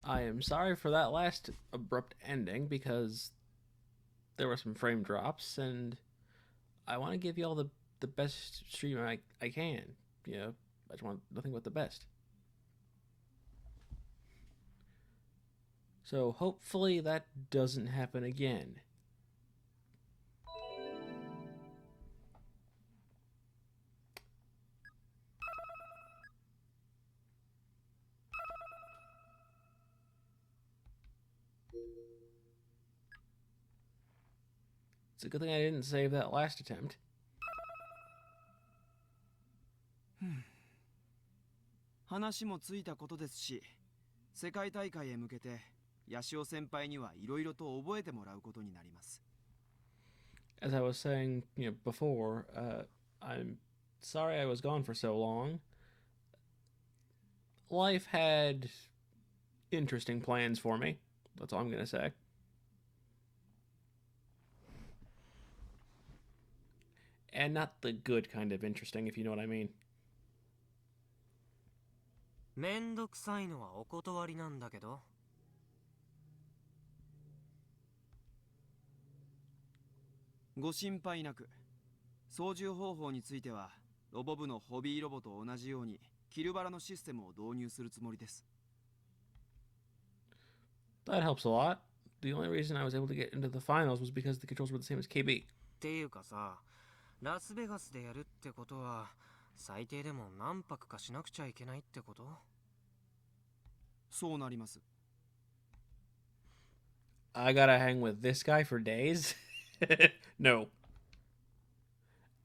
I am sorry for that last abrupt ending because there were some frame drops, and I want to give you all the best stream I can. You know, I just want nothing but the best. So hopefully that doesn't happen again. It's a good thing I didn't save that last attempt. 話もついたことですし、世界大会へ向けてヤシオ先輩にはいろいろと覚えてもらうことになります。As I was saying, before, I'm sorry I was gone for so long. Life had interesting plans for me. That's all I'm gonna say. And not the good kind of interesting, if you know what I mean. めんどくさいのはお断りなんだけど。ご心配なく。操縦方法については、ロボ部のホビーロボと同じように、キルバラのシステムを導入するつもりです。That helps a lot. The only reason I was able to get into the finals was because the controls were the same as KB. っていうかさ、ラスベガスでやるってことは、最低でも何泊かしなくちゃいけないってこと？そうなります。I gotta hang with this guy for days? No.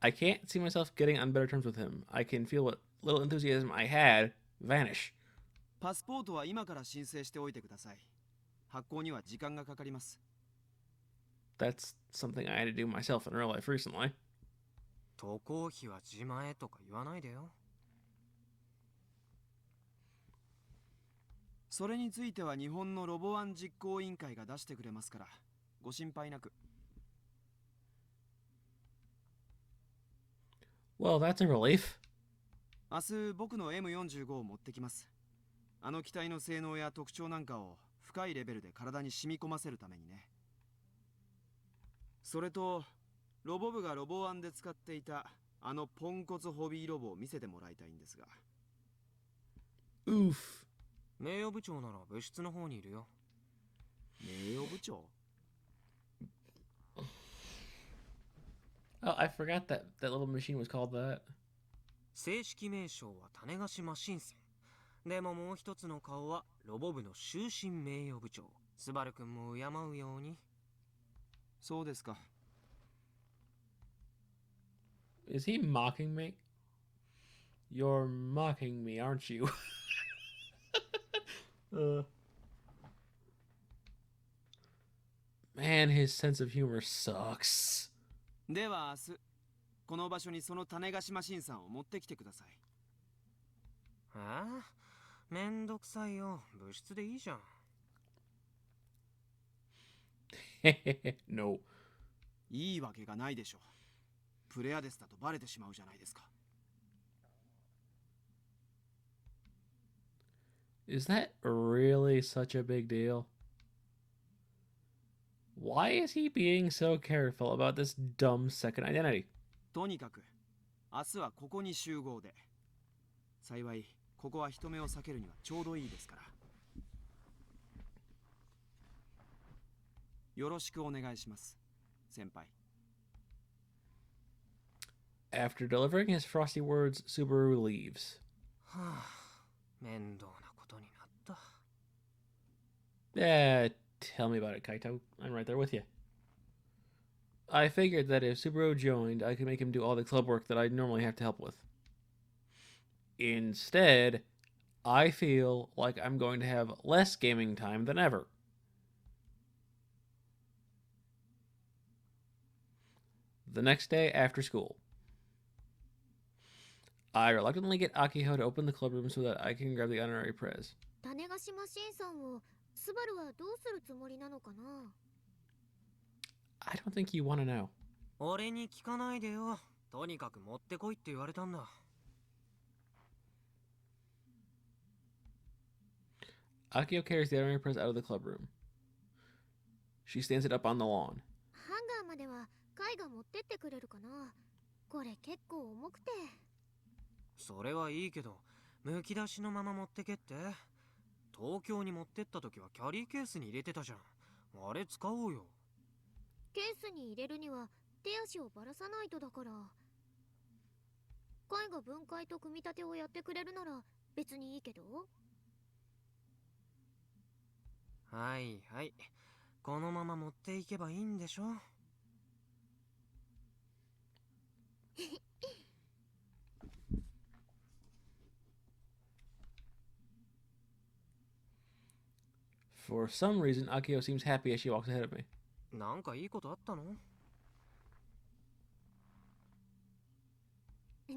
I can't see myself getting on better terms with him. I can feel what little enthusiasm I had vanish. パスポートは今から申請しておいてください。発行には時間がかかります。That's something I had to do myself in real life recently. 渡航費は自前とか言わないでよ。それについては日本のロボワン実行委員会が出してくれますから、ご心配なく。Well, that's a relief. 明日僕の M45 を持ってきます。あの機体の性能や特徴なんかを深いレベルで体に染み込ませるためにね。それと、ロボ部がロボワンで使っていたあのポンコツホビーロボを見せてもらいたいんですが。Oof. 名誉部長なら部室の方にいるよ。名誉部長？ Oh, I forgot that little machine was called that. 正式名称は種子島新鮮。でももう一つの顔はロボ部の終身名誉部長。スバル君も敬うように。そうですか。Is he mocking me? You're mocking me, aren't you? Man, his sense of humor sucks. では明日、この場所にその種子島新さんを持ってきてください。めんどくさいよ。部室でいいじゃん。No. いいわけがないでしょう。プレアデスだとバレてしまうじゃないですか。Is that really such a big deal? Why is he being so careful about this dumb second identity? とにかく、明日はここに集合で。幸い、ここは人目を避けるにはちょうどいいですから。よろしくお願いします、先輩。After delivering his frosty words, Subaru leaves. 面倒なことになった。Tell me about it, Kaito. I'm right there with you. I figured that if Subaru joined, I could make him do all the club work that I normally have to help with. Instead, I feel like I'm going to have less gaming time than ever. The next day after school, I reluctantly get Akiho to open the club room so that I can grab the honorary prize. 種子島新さんをスバルはどうするつもりなのかな？ I don't think you want to know. 俺に聞かないでよ。とにかく持ってこいって言われたんだ。Akio carries the Airi press out of the club room. She stands it up on the lawn. ハンガーまではカイが持ってってくれるかな。これ結構重くて。それはいいけど、むき出しのまま持ってけって。東京に持ってった時はキャリーケースに入れてたじゃん。あれ使おうよ。ケースに入れるには手足をばらさないとだから。カイが分解と組み立てをやってくれるなら別にいいけど。はいはい。このまま持っていけばいいんでしょ。For some reason, Akio seems happy as she walks ahead of me. なんかいいことあったの？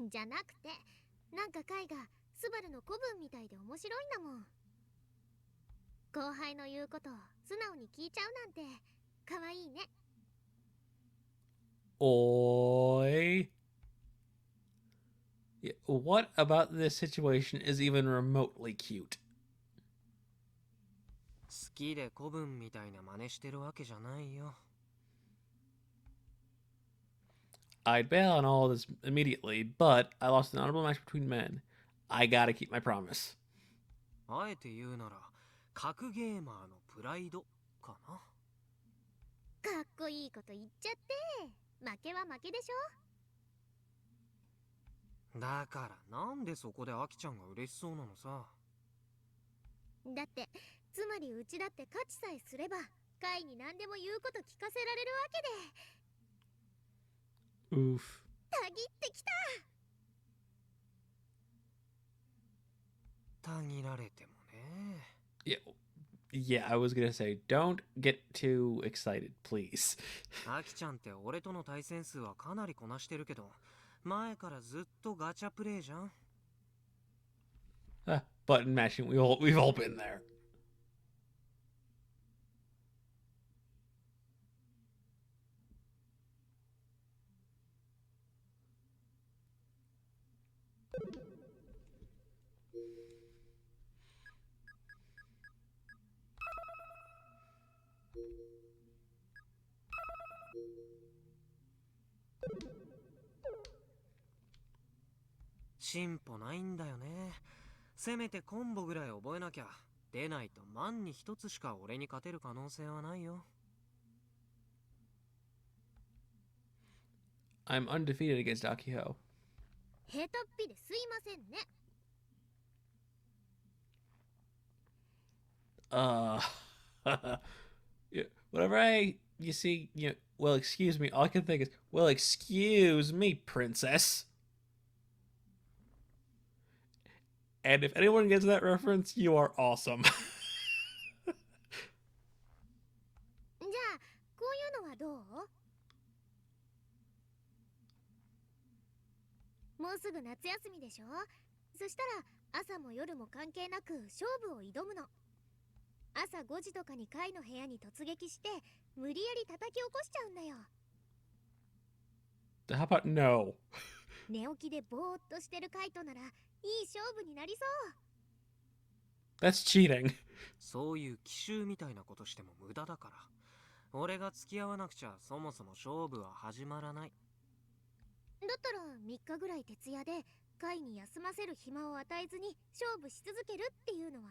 じゃなくて、なんかカイがスバルの子分みたいで面白いんだもん。後輩の言うことを素直に聞いちゃうなんて可愛いね。Oi. Yeah, what about this situation is even remotely cute? 好きで子分みたいな真似してるわけじゃないよ。I'd bail on all this immediately, but I lost an honorable match between men. I gotta keep my promise. あえて言うなら、格ゲーマーのプライドかな。かっこいいこと言っちゃって。負けは負けでしょ。だからなんでそこでアキちゃんが嬉しそうなのさ。だってつまりうちだって勝ちさえすればカイに何でも言うこと聞かせられるわけで。 Oof. たぎってきた。たぎられてもね。Yeah, I was gonna say, don't get too excited, please. アキちゃんって俺との対戦数はかなりこなしてるけど、前からずっとガチャプレイじゃん。Button mashing, we've all been there.「進歩ないんだよね。せめてコンボぐらい覚えなきゃ。出ないと万に一つしか俺に勝てる可能性はないよ。I'm undefeated against Akiho. ヘタっぴですいませんね。Yeah, whenever you see, well, excuse me, all I can think is, well, excuse me, princess. And if anyone gets that reference, you are awesome. じゃあこういうのはどう？もうすぐ夏休みでしょ。そしたら朝も夜も関係なく勝負を挑むの。朝5時とかにカイの部屋に突撃して無理やり叩き起こしちゃうんだよ。 How about no? 寝起きでぼーっとしてるカイトならいい勝負になりそう。 That's cheating. そういう奇襲みたいなことしても無駄だから。俺が付き合わなくちゃそもそも勝負は始まらない。だったら3日ぐらい徹夜でカイに休ませる暇を与えずに勝負し続けるっていうのは？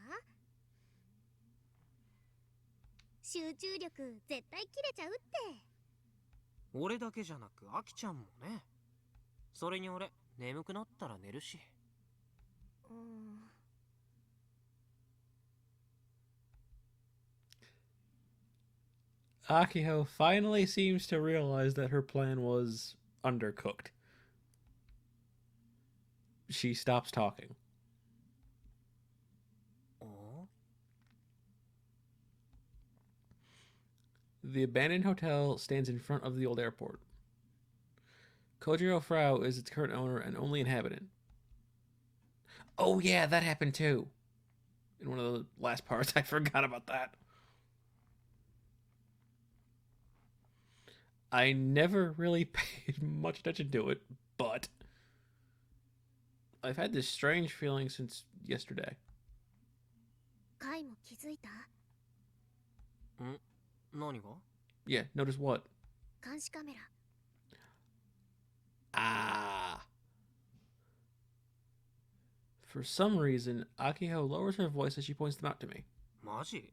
集中力絶対切れちゃうって。俺だけじゃなくアキちゃんもね。それに俺眠くなったら寝るし。Akiho finally seems to realize that her plan was undercooked. She stops talking. The abandoned hotel stands in front of the old airport. Kojiro Frau is its current owner and only inhabitant. Oh yeah, that happened too. In one of the last parts, I forgot about that. I never really paid much attention to it, but I've had this strange feeling since yesterday. カイも気づいた？何が？ Yeah, notice what? 監視カメラ。Ah. For some reason, Akiho lowers her voice as she points them out to me. マジ？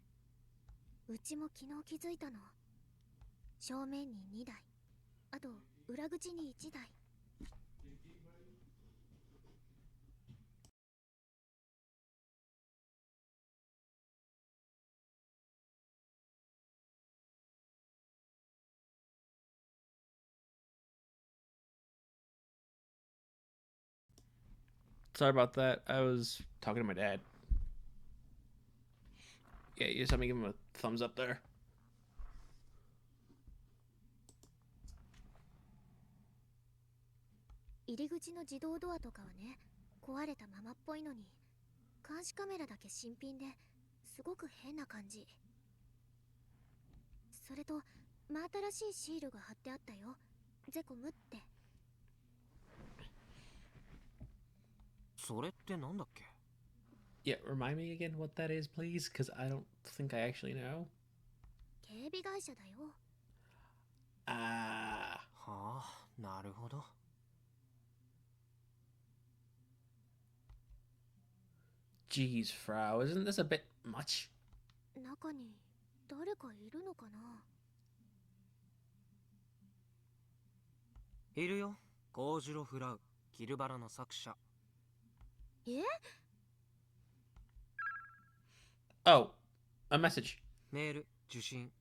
うちも昨日気づいたの。正面に2台、あと裏口に1台。Sorry about that. I was talking to my dad. Yeah, you just have me give him a thumbs up there. 入り口の自動ドアとかはね、壊れたままっぽいのに、監視カメラだけ新品ですごく変な感じ。それと真新しいシールが貼ってあったよ。ゼコムって。それってなんだっけ？ Yeah, remind me again what that is, please, because I don't think I actually know. 警備会社だよ。Ah. はあ、なるほど。Jeez, Frau, isn't this a bit much? 中に誰かいるのかな？いるよ。ゴージュロ・フラウ、キルバラの作者。え？ Oh, a message. メール、受信。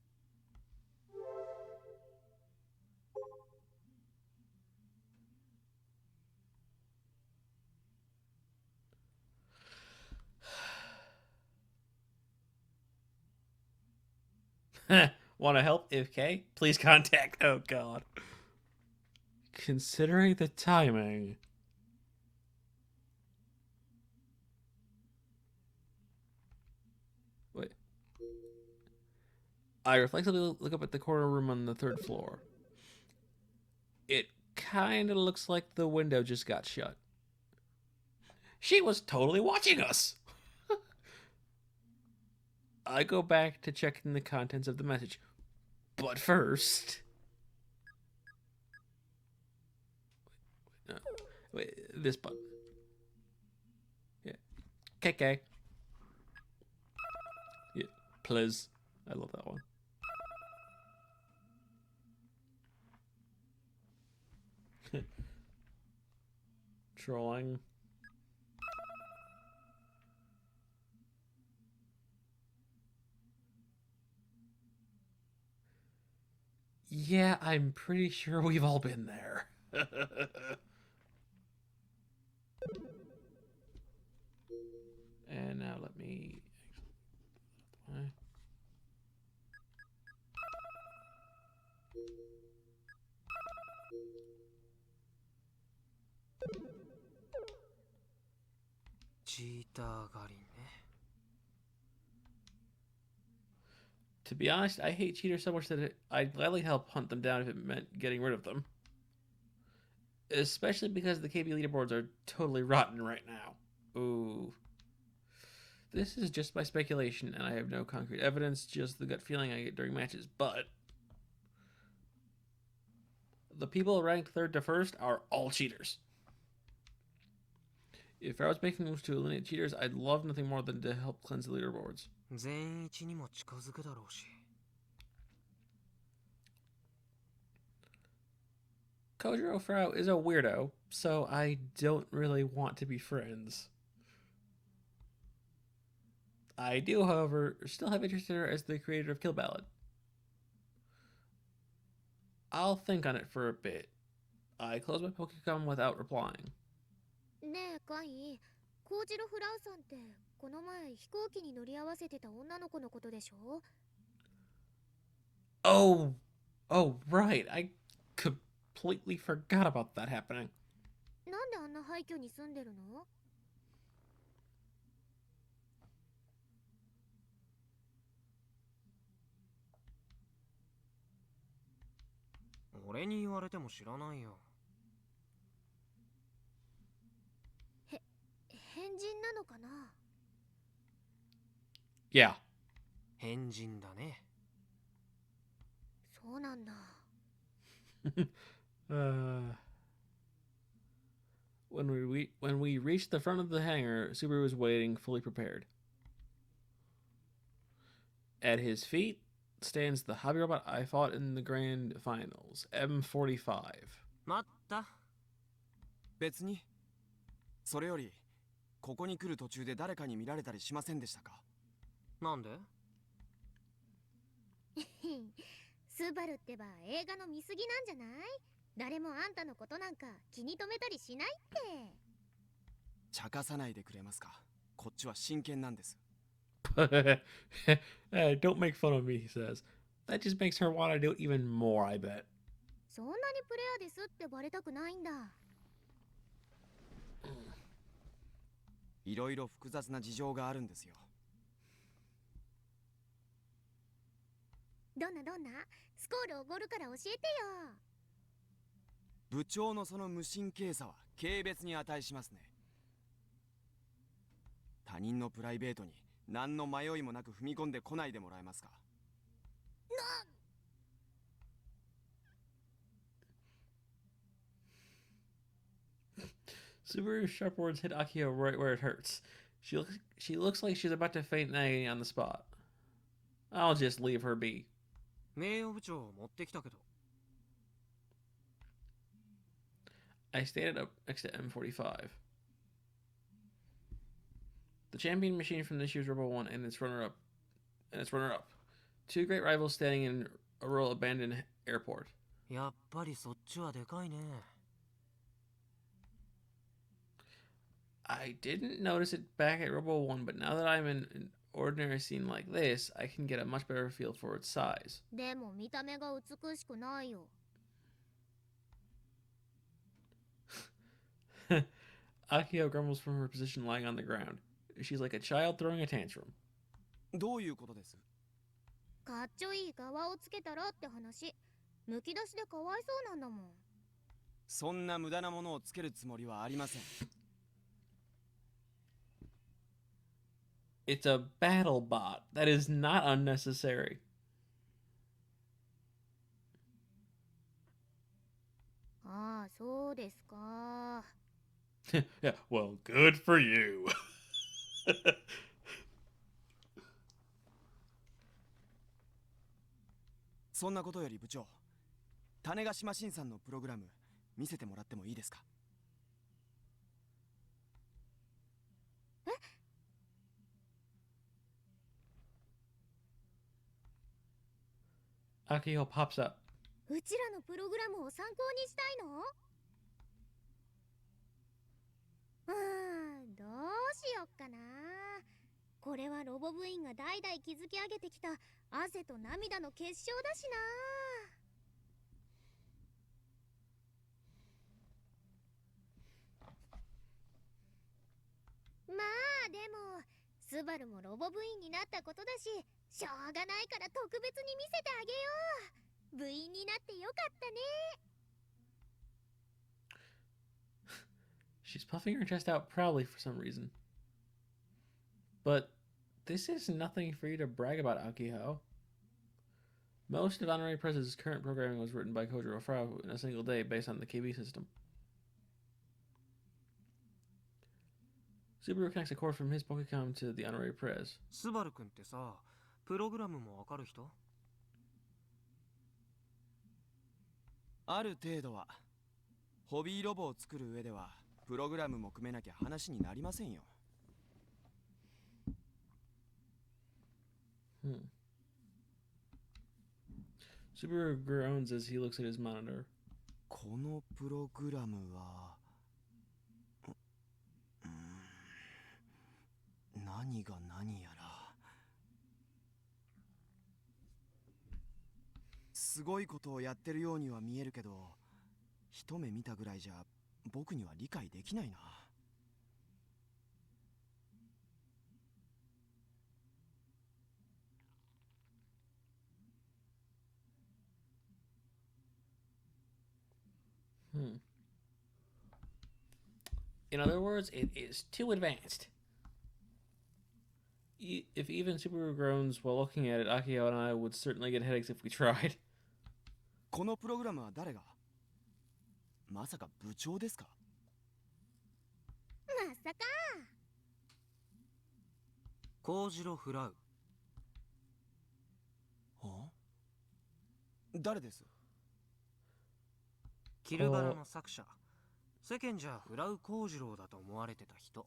Want to help? Okay, please contact. Oh God. Considering the timing. Wait. I reflexively look up at the corner room on the 3rd floor. It kind of looks like the window just got shut. She was totally watching us. I go back to checking the contents of the message. But first... Wait, this button. Yeah. KK. Yeah, please. I love that one. Trolling. Yeah, I'm pretty sure we've all been there. And now let me...チーター狩りね。 To be honest, I hate cheaters so much that I'd gladly help hunt them down if it meant getting rid of them. Especially because the KB leaderboards are totally rotten right now. Ooh. This is just my speculation, and I have no concrete evidence, just the gut feeling I get during matches, but... the people ranked 3rd to 1st are all cheaters. If I was making moves to eliminate cheaters, I'd love nothing more than to help cleanse the leaderboards. 全一にも近づくだろうし。 Kojiro Frau is a weirdo, so I don't really want to be friends. I do, however, still have interest in her as the creator of Kill Ballad. I'll think on it for a bit. I close my Pokecom without replying. ねえカイ、コージロフラウさんってこの前飛行機に乗り合わせてた女の子のことでしょ？ Oh, right. I completely forgot about that happening. なんであんな廃墟に住んでるの？俺に言われても知らないよ。変人なのかな？ Yeah. 変人だね。そうなんだ。uh, when we reached the front of the hangar, Subaru was waiting, fully prepared. At his feet stands the hobby robot I fought in the grand finals, M45. 待った。別に。それよりここに来る途中で誰かに見られたりしませんでしたか？なんで？スバルってば映画の見過ぎなんじゃない？誰もあんたのことなんか気に留めたりしないって。茶化さないでくれますか？こっちは真剣なんです。Hey, don't make fun of me, he says. That just makes her want to do it even more, I bet. そんなにプレイヤーですってバレたくないんだ。いろいろ複雑な事情があるんですよ。どんなスコールおごるから教えてよ。部長のその無神経さは軽蔑に値しますね。他人のプライベートに何の迷いもなく踏み込んでこないでもらえますか？ Subaru's sharp words hit Akio right where it hurts. She looks like she's about to faint in agony on the spot. I'll just leave her be. 名誉部長持ってきたけど。I standed up next to M45. The champion machine from this year's Robo 1 and its runner-up. Two great rivals standing in a rural abandoned airport. やっぱりそっちはでかいね。I didn't notice it back at Robo 1, but now that I'm in an ordinary scene like this, I can get a much better feel for its size. でも見た目が美しくないよ。Akio grumbles from her position lying on the ground. She's like a child throwing a tantrum. どういうことです？かっちょいい側をつけたらって話。むき出しでかわいそうなんだもん。そんな無駄なものをつけるつもりはありません。It's a battle bot. That is not unnecessary. ああ、そうですか。Yeah, well, good for you. そんなことより部長、種子島新さんのプログラム見せてもらってもいいですか？え？Akio pops up. うちらのプログラムを参考にしたいの？どうしよっかな。これはロボ部員が代々築き上げてきた汗と涙の結晶だしな。まあでもスバルもロボ部員になったことだし、しょうがないから特別に見せてあげよう。部員になってよかったね。She's puffing her chest out proudly for some reason. But this is nothing for you to brag about, Akio. Most of Honorary Press's current programming was written by Kojiro Frau in a single day based on the KB system. Subaru connects a cord from his Pokecom to the Honorary Press. スバル君ってさ、プログラムもわかる人？ある程度は。ホビーロボを作る上ではプログラムも組めなきゃ話になりませんよ。Subaru groans as he looks at his monitor. このプログラムは、何が何やら。すごいことをやってるようには見えるけど、一目見たぐらいじゃ僕には理解できないな。In other words, it is too advanced. if even Subaru groans while looking at it, Akio and I would certainly get headaches if we tried. このプログラムは誰が？まさか部長ですか？まさか。コウジロ・フラウ。は？誰です？キルバラの作者。世間じゃフラウ・コウジロウだと思われてた人。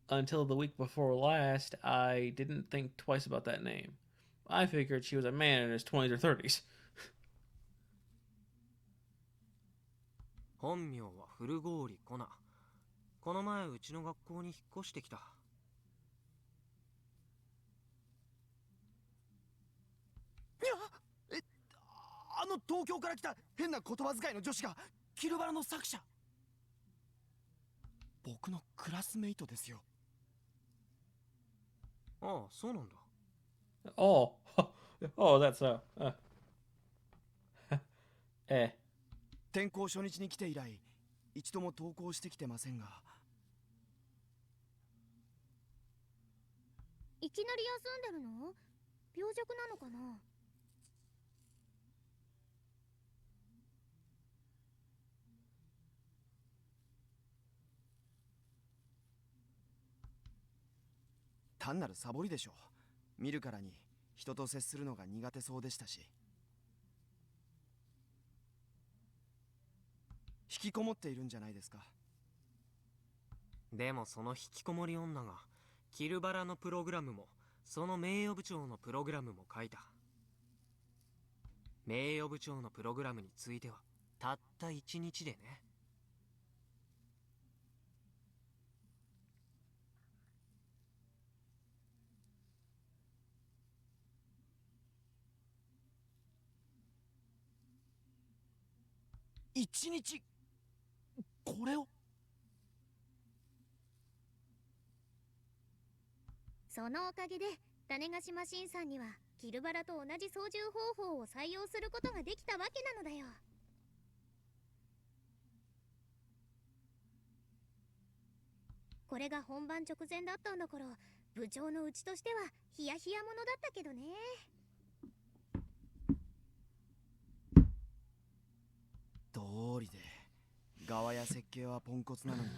Until the week before last, I didn't think twice about that name. I figured she was a man in his 20s or 30s. 本名は古郡コナ。この前うちの学校に引っ越してきた。いや、東京から来た変な言葉遣いの女子がキルバラの作者。僕のクラスメイトですよ。ああ、そうなんだ。Oh, oh, that's so. 転校初日に来て以来、一度も登校してきてませんが。いきなり休んでるの？病弱なのかな？単なるサボりでしょう。見るからに人と接するのが苦手そうでしたし。引きこもっているんじゃないですか。でもその引きこもり女がキルバラのプログラムもその名誉部長のプログラムも書いた。名誉部長のプログラムについてはたった1日でね。1日これを？そのおかげで種子島新さんにはキルバラと同じ操縦方法を採用することができたわけなのだよ。これが本番直前だったんだから、部長のうちとしてはヒヤヒヤものだったけどね。通りで側や設計はポンコツなのに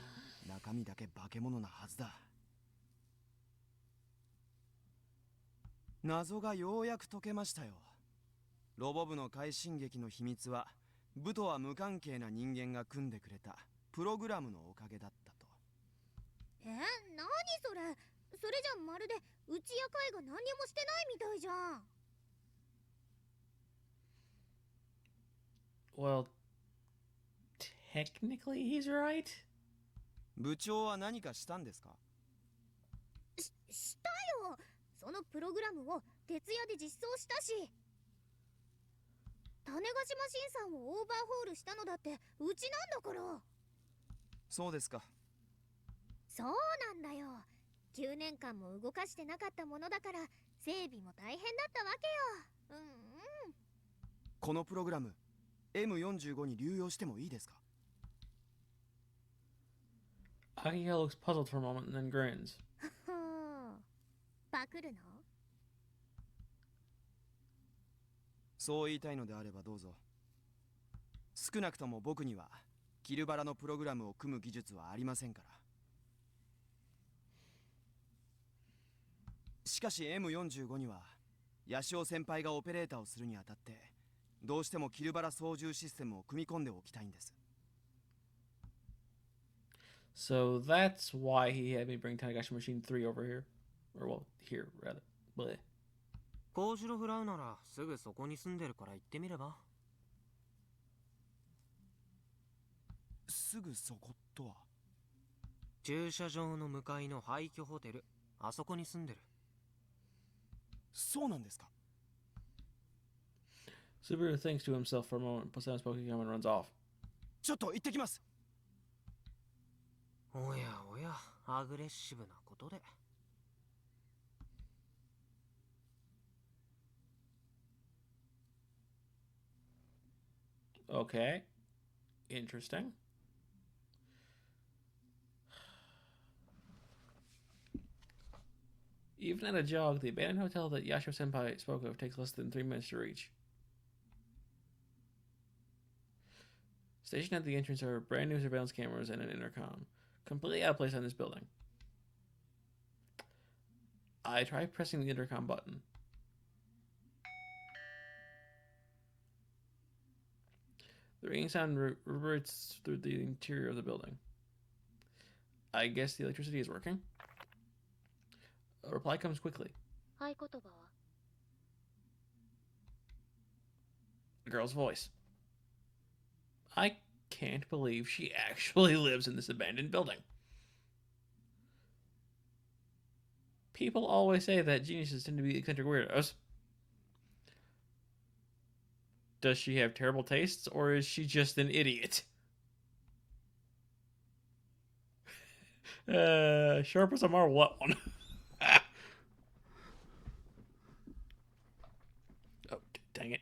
中身だけ化け物なはずだ。謎がようやく解けましたよ。ロボ部の快進撃の秘密は部とは無関係な人間が組んでくれたプログラムのおかげだったと。何それ？それじゃまるでうちや会が何にもしてないみたいじゃん。Well, technically he's right. 部長は何かしたんですか？したよ。そのプログラムを徹夜で実装したし。種子島新さんをオーバーホールしたのだってうちなんだから。そうですか。そうなんだよ。9年間も動かしてなかったものだから整備も大変だったわけよ。このプログラム M45 に流用してもいいですか？ Akio looks puzzled for a moment and then grins. パクるの？そう言いたいのであればどうぞ。少なくとも僕にはキルバラのプログラムを組む技術はありませんから。しかし M45 にはヤシオ先輩がオペレーターをするにあたってどうしてもキルバラ操縦システムを組み込んでおきたいんです。 So that's why he had me bring Tanagashi Machine 3 over here. Or, well, here, rather. Bleh. コウジロフラウならすぐそこに住んでるから行ってみれば。すぐそことは？駐車場の向かいの廃墟ホテル、あそこに住んでる。そうなんですか？ Subaru thinks to himself for a moment, puts down his Pokemon and runs off. ちょっと行ってきます。おやおや、アグレッシブなことで。Okay. Interesting. Even at a jog, the abandoned hotel that Yasho Senpai spoke of takes less than 3 minutes to reach. Stationed at the entrance are brand new surveillance cameras and an intercom, completely out of place on this building. I try pressing the intercom button. The ringing sound reverberates through the interior of the building. I guess the electricity is working. A reply comes quickly. 合言葉は A girl's voice. I can't believe she actually lives in this abandoned building. People always say that geniuses tend to be eccentric weirdos. Does she have terrible tastes, or is she just an idiot? Sharp as a marble, that one. Oh, dang it.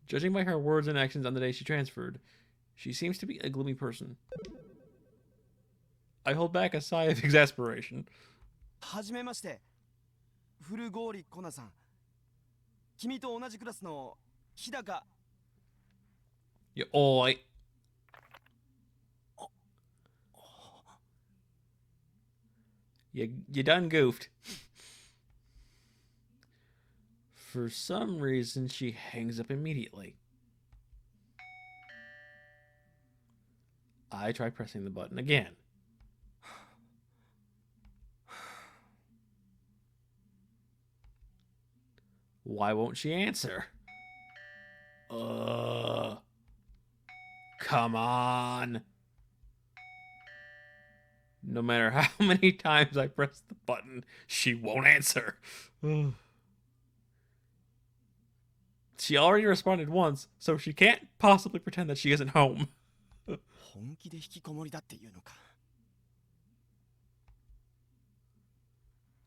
Judging by her words and actions on the day she transferred, she seems to be a gloomy person. I hold back a sigh of exasperation. はじめまして。古郡コナさん。君と同じクラスの日高。You oi. You done goofed. For some reason, she hangs up immediately. I try pressing the button again. Why won't she answer? Come on. No matter how many times I press the button, she won't answer. She already responded once, so she can't possibly pretend that she isn't home. 本気で引きこもりだっていうのか。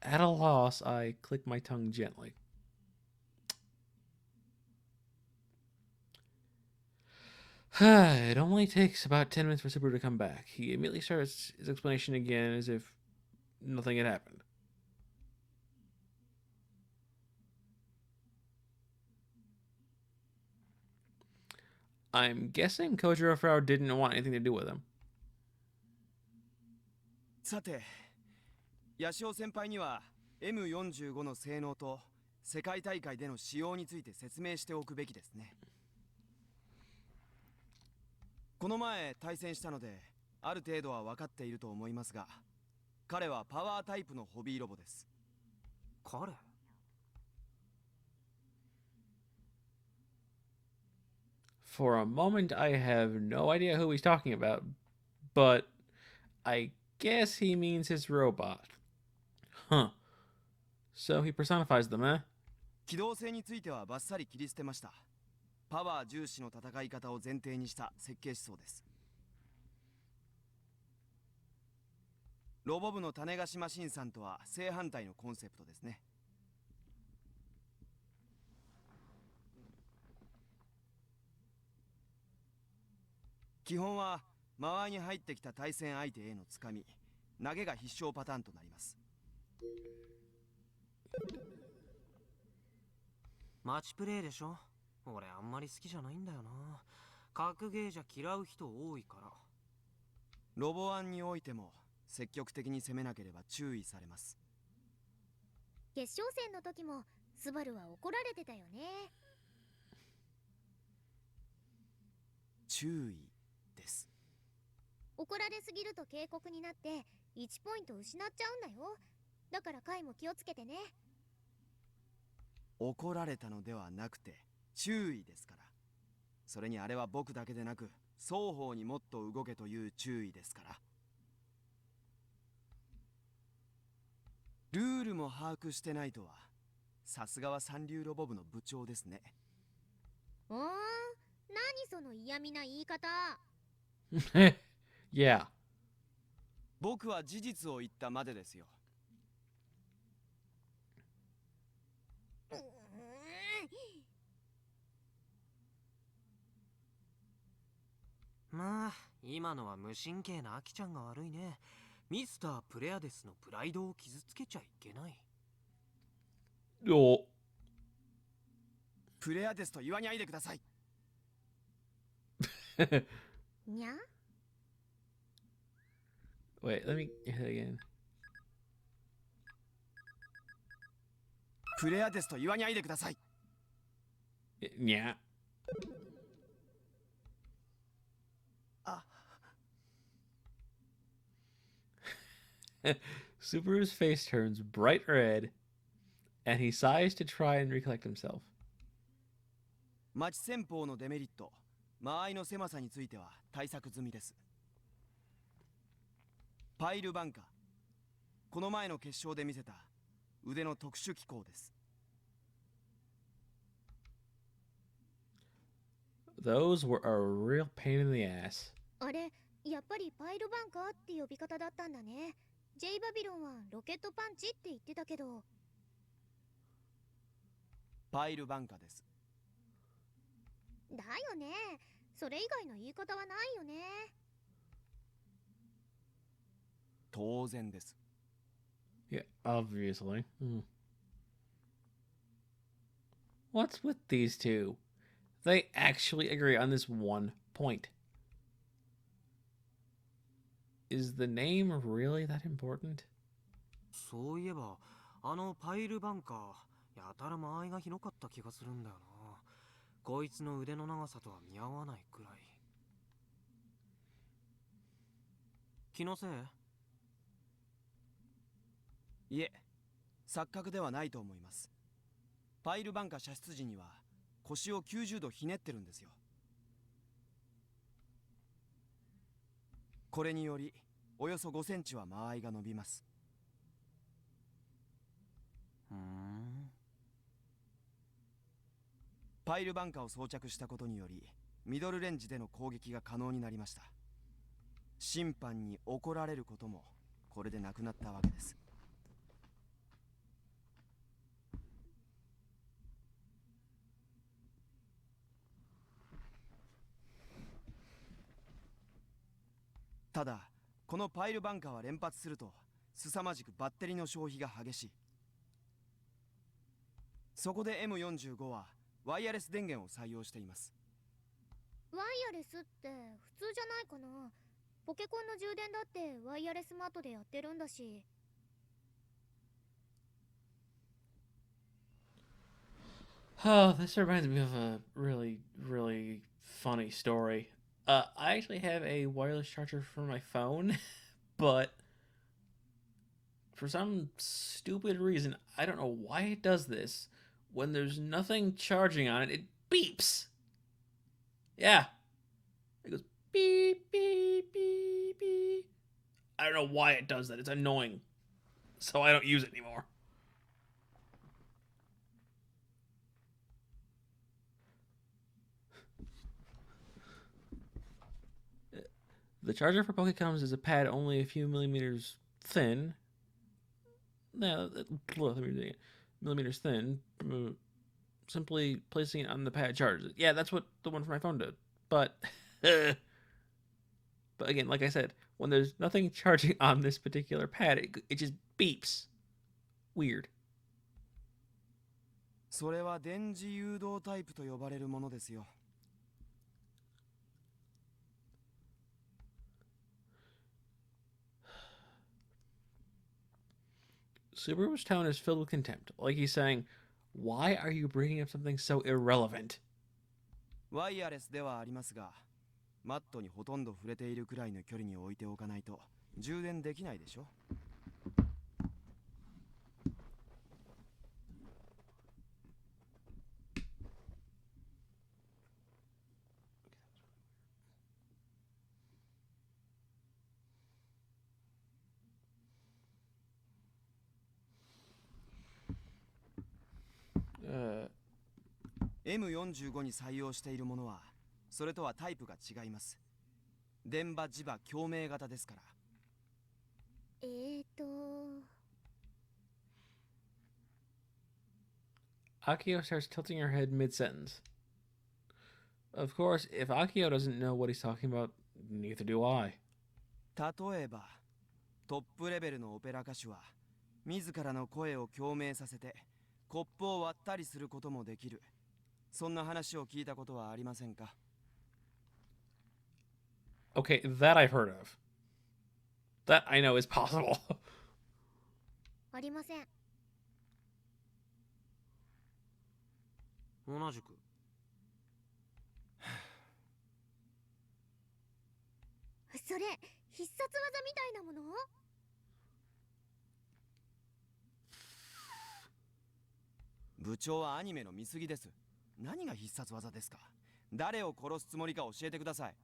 At a loss, I click my tongue gently. It only takes about 10 minutes for Subaru to come back. He immediately starts his explanation again as if nothing had happened. I'm guessing Kojiro Frau didn't want anything to do with him. さて、八潮先輩には M45 の性能と世界大会での使用について説明しておくべきですね。この前対戦したのである程度は分かっていると思いますが、彼はパワータイプのホビーロボです。彼 For a moment, I have no idea who he's talking about, but I guess he means his robot. Huh. So he personifies them, eh? 機動性についてはバッサリ切り捨てました。パワー重視の戦い方を前提にした設計思想です。ロボ部の種子島新さんとは正反対のコンセプトですね。基本は間合いに入ってきた対戦相手へのつかみ、投げが必勝パターンとなります。マッチプレイでしょ。俺あんまり好きじゃないんだよな。格ゲーじゃ嫌う人多いから。ロボ案においても積極的に攻めなければ注意されます。決勝戦の時もスバルは怒られてたよね。注意です。怒られすぎると警告になって1ポイント失っちゃうんだよ。だからカイも気をつけてね。怒られたのではなくて注意ですから。それにあれは僕だけでなく双方にもっと動けという注意ですから。ルールも把握してないとはさすがは三流ロボ部の部長ですね。何その嫌味な言い方。Yeah. 僕は事実を言ったまでですよ。まあ今のは無神経なアキちゃんが悪いね。ミスタープレアデスのプライドを傷つけちゃいけない。Oh. プレアテスと言わないでください。にゃ Wait, let me hit it again. プレアテスと言わないでください。Yeah. あ、 Subaru's face turns bright red, and he sighs to try and recollect himself. 町先方のデメリット、間合いの狭さについては対策済みです。パイルバンカー、この前の決勝で見せた腕の特殊機構です。Those were a real pain in the ass. あれ、やっぱりパイルバンカーって呼び方だったんだね。J バビロンはロケットパンチって言ってたけど。パイルバンカーです。だよね。それ以外の言い方はないよね。当然です。Yeah, obviously. What's with these two? They actually agree on this one point. Is the name really that important? そういえば、あのパイルバンカー、やたら間合いが広かった気がするんだよな。こいつの腕の長さとは見合わないくらい。気のせい？いえ、錯覚ではないと思います。パイルバンカー射出時には腰を90度ひねってるんですよ。これによりおよそ5センチは間合いが伸びます。パイルバンカーを装着したことによりミドルレンジでの攻撃が可能になりました。審判に怒られることもこれでなくなったわけです。ただこのパイルバンカーは連発すると凄まじくバッテリーの消費が激しい。そこで M45 はワイヤレス電源を採用しています。ワイヤレスって普通じゃないかな。ポケコンの充電だってワイヤレスマットでやってるんだし。Oh, this reminds me of a really, really funny story. I actually have a wireless charger for my phone, but for some stupid reason, I don't know why it does this. When there's nothing charging on it, it beeps. Yeah. It goes beep, beep, beep, beep. I don't know why it does that. It's annoying. So I don't use it anymore. The charger for Pokecoms is a pad only a few millimeters thin. No, let me read it. Millimeters thin. Simply placing it on the pad charges it. Yeah, that's what the one for my phone did. But, but again, like I said, when there's nothing charging on this particular pad, it just beeps. Weird. それは電磁誘導タイプと呼ばれるものですよ。Subaru's tone is filled with contempt. Like he's saying, why are you bringing up something so irrelevant? ワイヤレスではありますが、マットにほとんど触れているくらいの距離に置いておかないと充電できないでしょ。M45 に採用しているものはそれとはタイプが違います。電波磁場共鳴型ですから。Akio starts tilting her head mid-sentence. Of course, if Akio doesn't know what he's talking about, neither do I. 例えばトップレベルのオペラ歌手は自らの声を共鳴させてコップを割ったりすることもできる。そんな話を聞いたことはありませんか？ Okay, that I've heard of. That I know is possible. ありません。同じく。それ必殺技みたいなもの？部長はアニメの見過ぎです。何が必殺技ですか？誰を殺すつもりか教えてください。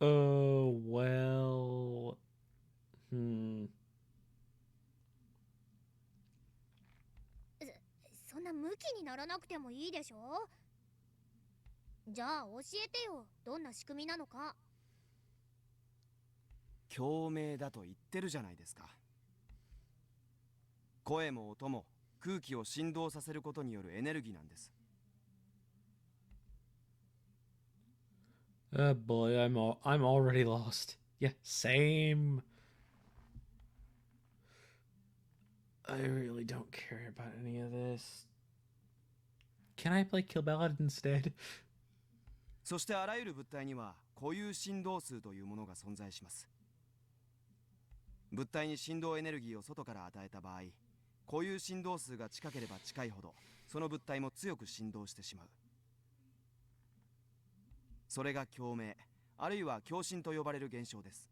Oh, well. Hmm. そんなムキにならなくてもいいでしょ。じゃあ教えてよ、どんな仕組みなのか。共鳴だと言ってるじゃないですか。声も音も空気を振動させることによるエネルギーなんです。Oh boy, I'm already lost. Yeah, same. I really don't care about any of this. Can I play Kill Ballad instead? そしてあらゆる物体には固有振動数というものが存在します。物体に振動エネルギーを外から与えた場合、固有振動数が近ければ近いほどその物体も強く振動してしまう。それが共鳴、あるいは共振と呼ばれる現象です。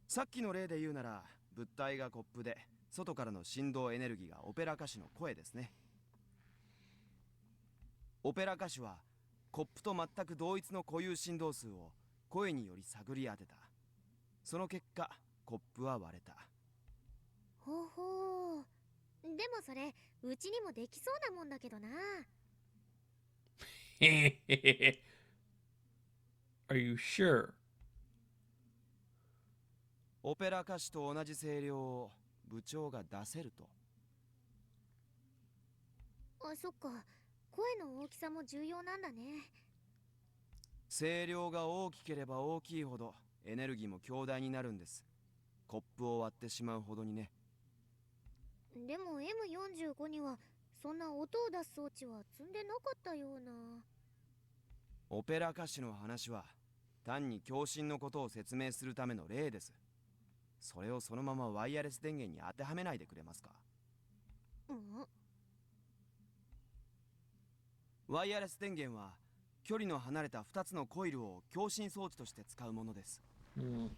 さっきの例で言うなら、物体がコップで外からの振動エネルギーがオペラ歌手の声ですね。オペラ歌手はコップと全く同一の固有振動数を声により探り当てた。その結果コップは割れた。ほほう。でもそれうちにもできそうなもんだけどな。Are you sure? オペラ歌手と同じ声量を部長が出せると。あ、そっか。声の大きさも重要なんだね。声量が大きければ大きいほどエネルギーも強大になるんです。コップを割ってしまうほどにね。でも M45 にはそんな音を出す装置は積んでなかったような。オペラ歌手の話は単に共振のことを説明するための例です。それをそのままワイヤレス電源に当てはめないでくれますか？うん。ワイヤレス電源は距離の離れた2つのコイルを共振装置として使うものです。Hmm.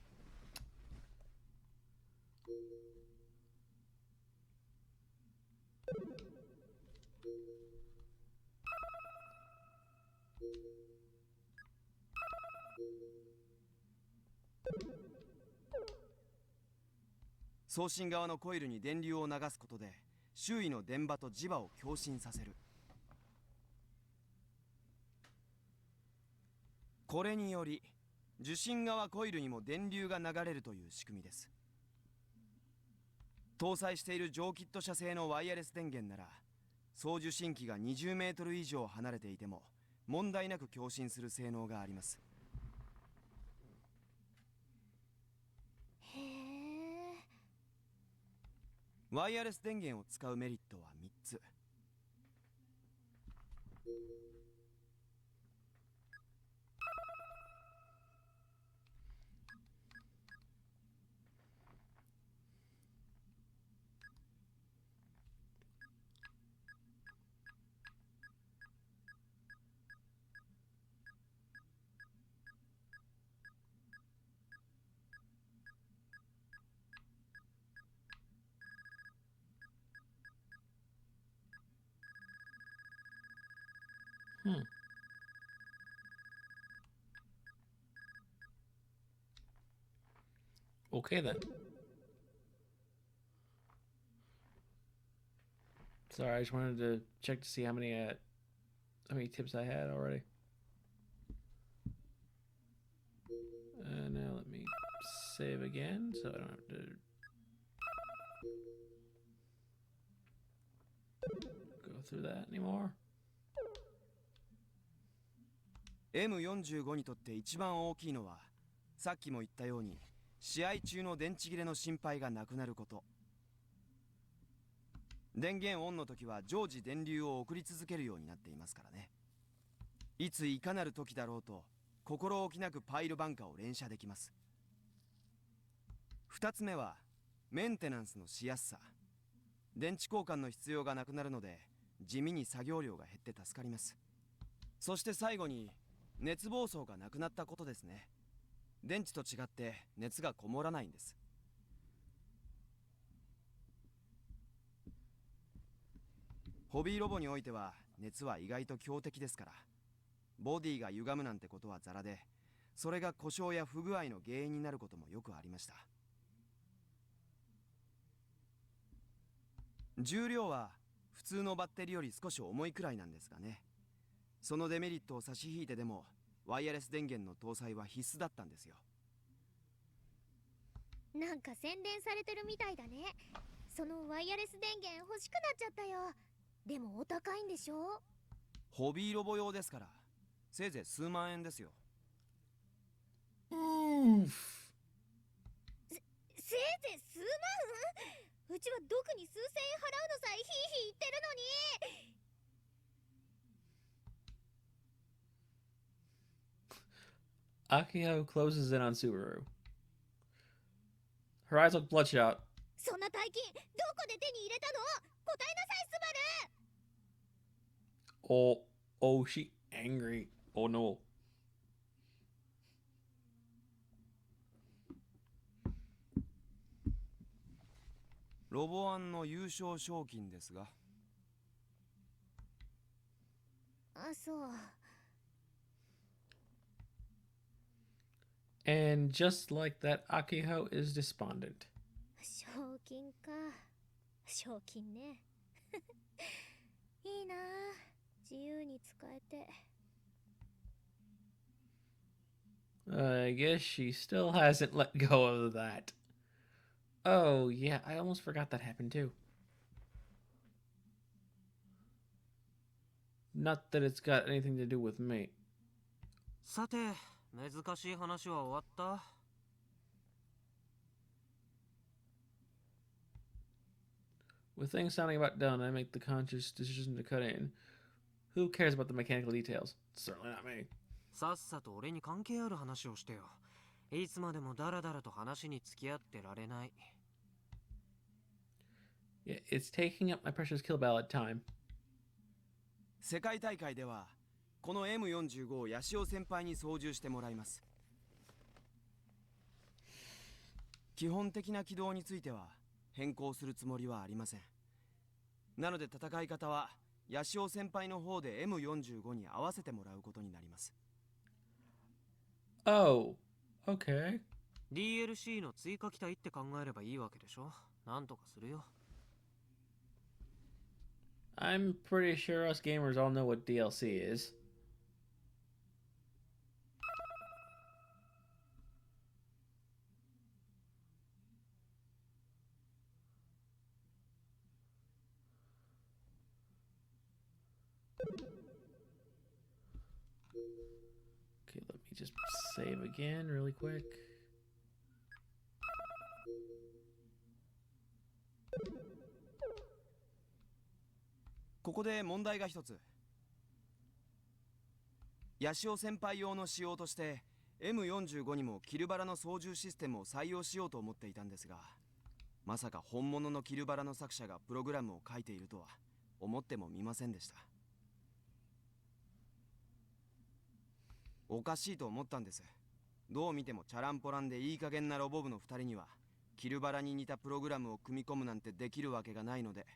送信側のコイルに電流を流すことで周囲の電場と磁場を共振させる。これにより受信側コイルにも電流が流れるという仕組みです。搭載している蒸気ット社製のワイヤレス電源なら送受信機が20メートル以上離れていても問題なく共振する性能があります。へえ。ワイヤレス電源を使うメリットは3つ。Hmm. Okay then. Sorry, I just wanted to check to see how many tips I had already. Now let me save again so I don't have to go through that anymore. M45 にとって一番大きいのはさっきも言ったように試合中の電池切れの心配がなくなること。電源オンの時は常時電流を送り続けるようになっていますからね。いついかなる時だろうと心置きなくパイルバンカーを連射できます。2つ目はメンテナンスのしやすさ。電池交換の必要がなくなるので地味に作業量が減って助かります。そして最後に熱暴走がなくなったことですね。電池と違って熱がこもらないんです。ホビーロボにおいては熱は意外と強敵ですから、ボディが歪むなんてことはザラで、それが故障や不具合の原因になることもよくありました。重量は普通のバッテリーより少し重いくらいなんですがね。そのデメリットを差し引いてでもワイヤレス電源の搭載は必須だったんですよ。なんか宣伝されてるみたいだね。そのワイヤレス電源欲しくなっちゃったよ。でもお高いんでしょ？ホビーロボ用ですから、せいぜい数万円ですよ。せいぜい数万？うちは毒に数千円払うのさえヒーヒー言ってるのに。Akio closes in on Subaru. Her eyes look bloodshot. そんな大金どこで手に入れたの？答えなさい、スバル。 Oh, she angry. Oh no. ロボアンの優勝賞金ですが。あ、そう。And just like that, Akiho is despondent. 賞金か。賞金ね。いいなあ、自由に使えて。I guess she still hasn't let go of that. Oh, yeah, I almost forgot that happened too. Not that it's got anything to do with me. さて、難しい話は終わった？ With things sounding about done, I make the conscious decision to cut in. Who cares about the mechanical details? Certainly not me. さっさと俺に関係ある話をしてよ。いつまでもダラダラと話に付き合ってられない。Yeah, it's taking up my precious kill ballot time. 世界大会ではこの M45 をヤシオ先輩に操縦してもらいます。基本的な軌道については変更するつもりはありません。なので戦い方はヤシオ先輩の方で M45 に合わせてもらうことになります。Oh, okay. DLC の追加機体って考えればいいわけでしょ。なんとかするよ。I'm pretty sure us gamers all know what DLC is. Okay, let me just save again really quick. ここで問題が一つ。ヤシオ先輩用の仕様として M45 にもキルバラの操縦システムを採用しようと思っていたんですが、まさか本物のキルバラの作者がプログラムを書いているとは思ってもみませんでした。おかしいと思ったんです。どう見てもチャランポランでいい加減なロボ部の2人にはキルバラに似たプログラムを組み込むなんてできるわけがないので。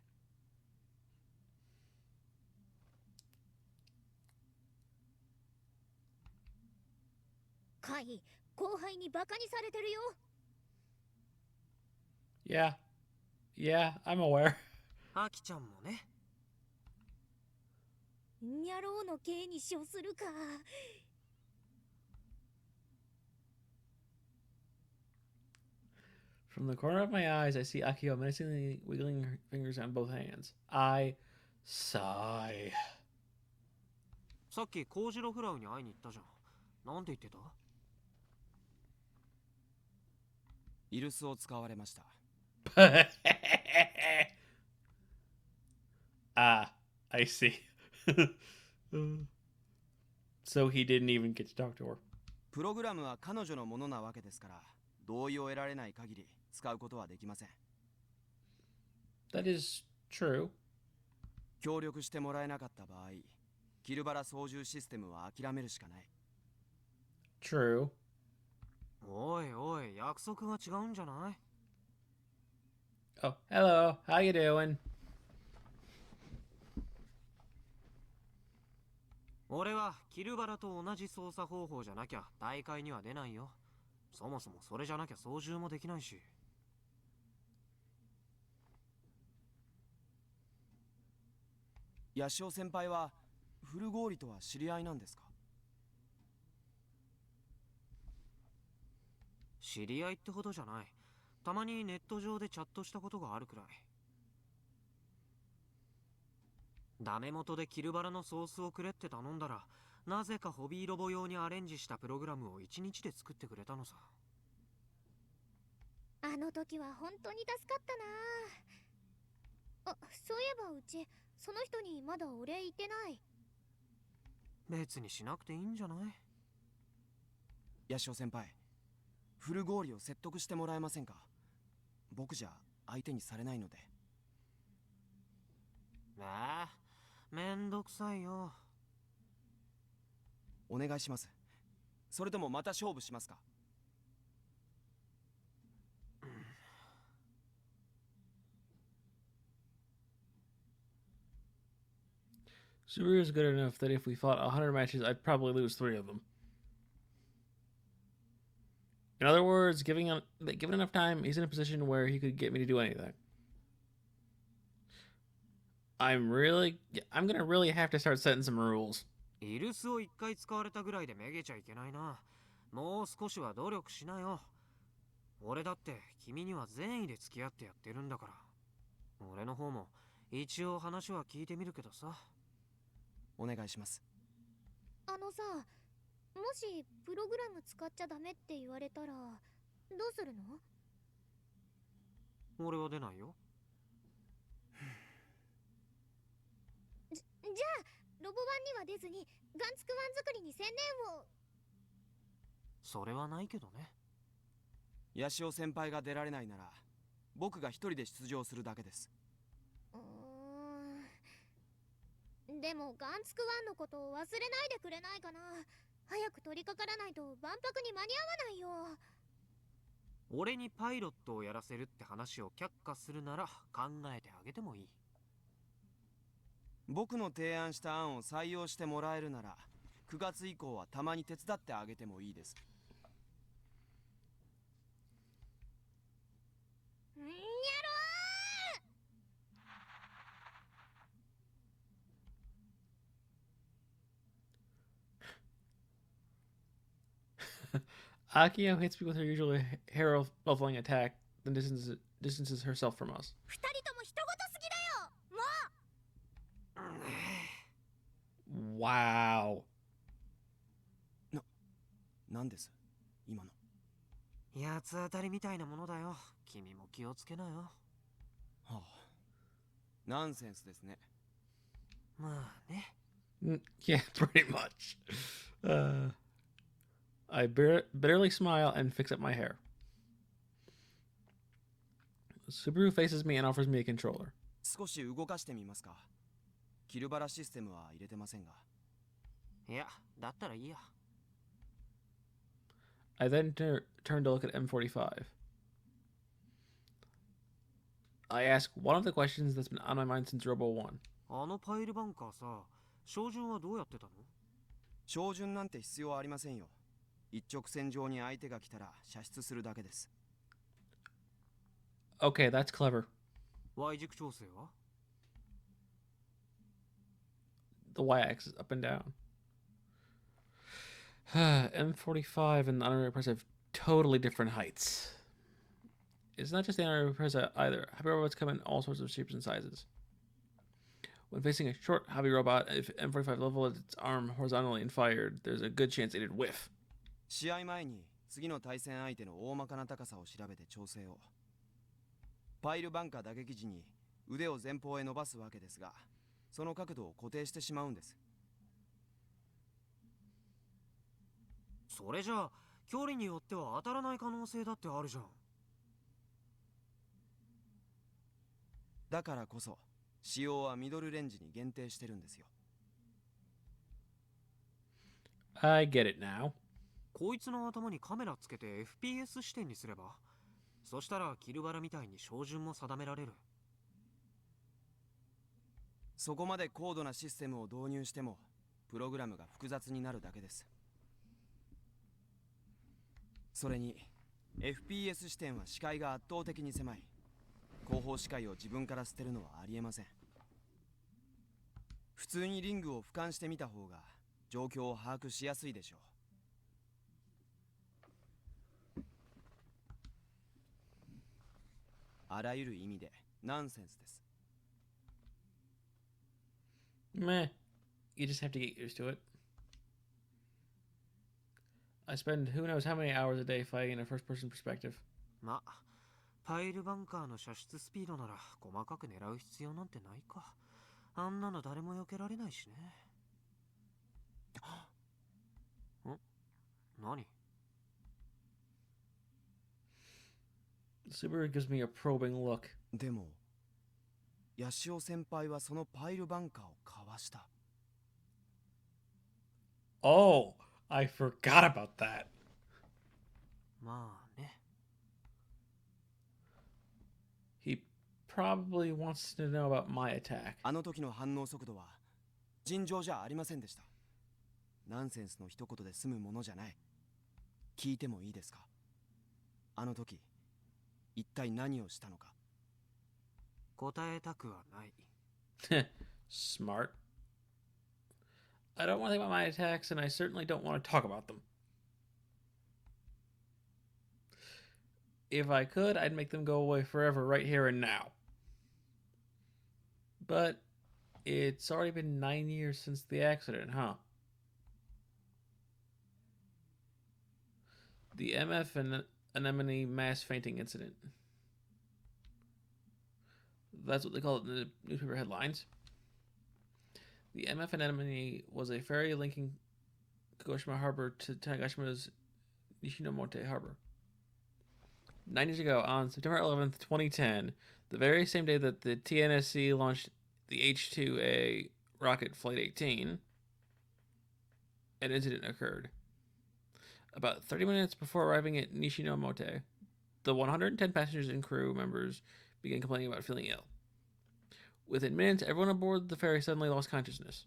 カイ、後輩にバカにされてるよ。Yeah, I'm aware. アキちゃんもね。にゃろうの刑に処するか。From the corner of my eyes, I see Akio menacingly wiggling her fingers on both hands. I sigh. さっきコウジロフラウに会いに行ったじゃん。なんて言ってた？イルスを使われました。Ah, I see. So he didn't even get to talk to her. プログラムは彼女のものなわけですから、同意を得られない限り使うことはできません。That is true. 協力してもらえなかった場合、キルバラ操縦システムは諦めるしかない。True. おいおい、約束が違うんじゃない？ Oh, hello. How you doing? 俺はキルバラと同じ操作方法じゃなきゃ大会には出ないよ。そもそもそれじゃなきゃ操縦もできないし。ヤシオ先輩はフルゴーリとは知り合いなんですか？知り合いってほどじゃない。たまにネット上でチャットしたことがあるくらい。ダメ元でキルバラのソースをくれって頼んだら、なぜかホビーロボ用にアレンジしたプログラムを1日で作ってくれたのさ。あの時は本当に助かったな。あ、そういえばうちその人にまだお礼言ってない。別にしなくていいんじゃない？ヤシオ先輩、フルゴーリを説得してもらえませんか？僕じゃ相手にされないので。ああ、めんどくさいよ。お願いします。それともまた勝負しますか？Subaru is good enough that if we fought 100 matches, I'd probably lose 3 of them. In other words, given enough time, he's in a position where he could get me to do anything. I'm gonna really have to start setting some rules. イルスを1回使われたぐらいでめげちゃいけないな。もう少しは努力しなよ。俺だって君には善意で付き合ってやってるんだから。俺の方も一応話は聞いてみるけどさ。お願いします。あのさ、もしプログラム使っちゃダメって言われたらどうするの？俺は出ないよ。じゃあロボ版には出ずにガンツクワン作りに専念を。それはないけどね。ヤシオ先輩が出られないなら僕が一人で出場するだけです。でもガンツクワンのことを忘れないでくれないかな。早く取り掛からないと万博に間に合わないよ。俺にパイロットをやらせるって話を却下するなら考えてあげてもいい。僕の提案した案を採用してもらえるなら9月以降はたまに手伝ってあげてもいいです。やろう。Akio hits me with her usual hair leveling attack, then distances herself from us. 二人とも人ごとすぎだよ。もう。Wow. なんです今の？八つ当たりみたいなものだよ。君も気をつけなよ。はあ、ナンセンスですね。まあね。Yeah, pretty much. I bitterly smile and fix up my hair. Subaru faces me and offers me a controller. 少し動かしてみますか？キルバラシステムは入れてませんが。いや、だったらいいや。I then turn to look at M45. I ask one of the questions that's been on my mind since Robo 1. あのパイルバンカーさ、照準はどうやってたの？照準なんて必要はありませんよ。一直線上に相手が来たら射出するだけです。Okay, that's clever. Y 軸調整は？ The y-axis up and down. M45 and the Unreal Press have totally different heights. It's not just the Unreal Press either. Heavy robots come in all sorts of shapes and sizes. When facing a short heavy robot, if M45 leveled its arm horizontally and fired, there's a good chance it'd whiff. 試合前に次の対戦相手の大まかな高さを調べて調整を。パイルバンカー打撃時に腕を前方へ伸ばすわけですが、その角度を固定してしまうんです。それじゃあ距離によっては当たらない可能性だってあるじゃん。だからこそ使用はミドルレンジに限定してるんですよ。I get it now. こいつの頭にカメラつけて FPS 視点にすれば、そしたらキルバラみたいに照準も定められる。そこまで高度なシステムを導入してもプログラムが複雑になるだけです。それに FPS 視点は視界が圧倒的に狭い。後方視界を自分から捨てるのはありえません。普通にリングを俯瞰してみた方が状況を把握しやすいでしょう。あらゆる意味でナンセンスです。Meh. You just have to get used to it. I spend who knows how many hours a day fighting in a first-person perspective. ま、パイルバンカーの射出スピードなら細かく狙う必要なんてないか。あんなの誰も避けられないしね。ん？何？ Subaru gives me a probing look. でもヤシオ先輩はそのパイルバンカーをかわした。Oh, I forgot about that. まあね。He probably wants to know about my attack. あの時の反応速度は尋常じゃありませんでした。ナンセンスの一言で済むものじゃない。聞いてもいいですか？あの時一体何をしたのか。答えたくはない。Smart. I don't want to think about my attacks, and I certainly don't want to talk about them. If I could, I'd make them go away forever right here and now. But it's already been 9 years since the accident, huh? The MF and Anemone mass fainting incident. That's what they call it in the newspaper headlines. The MF Anemone was a ferry linking Kagoshima Harbor to Tanegashima's Nishinomote Harbor. 9 years ago, on September 11th, 2010, the very same day that the TNSC launched the H-2A rocket Flight 18, an incident occurred. About 30 minutes before arriving at Nishinomote, the 110 passengers and crew members began complaining about feeling ill. Within minutes, everyone aboard the ferry suddenly lost consciousness.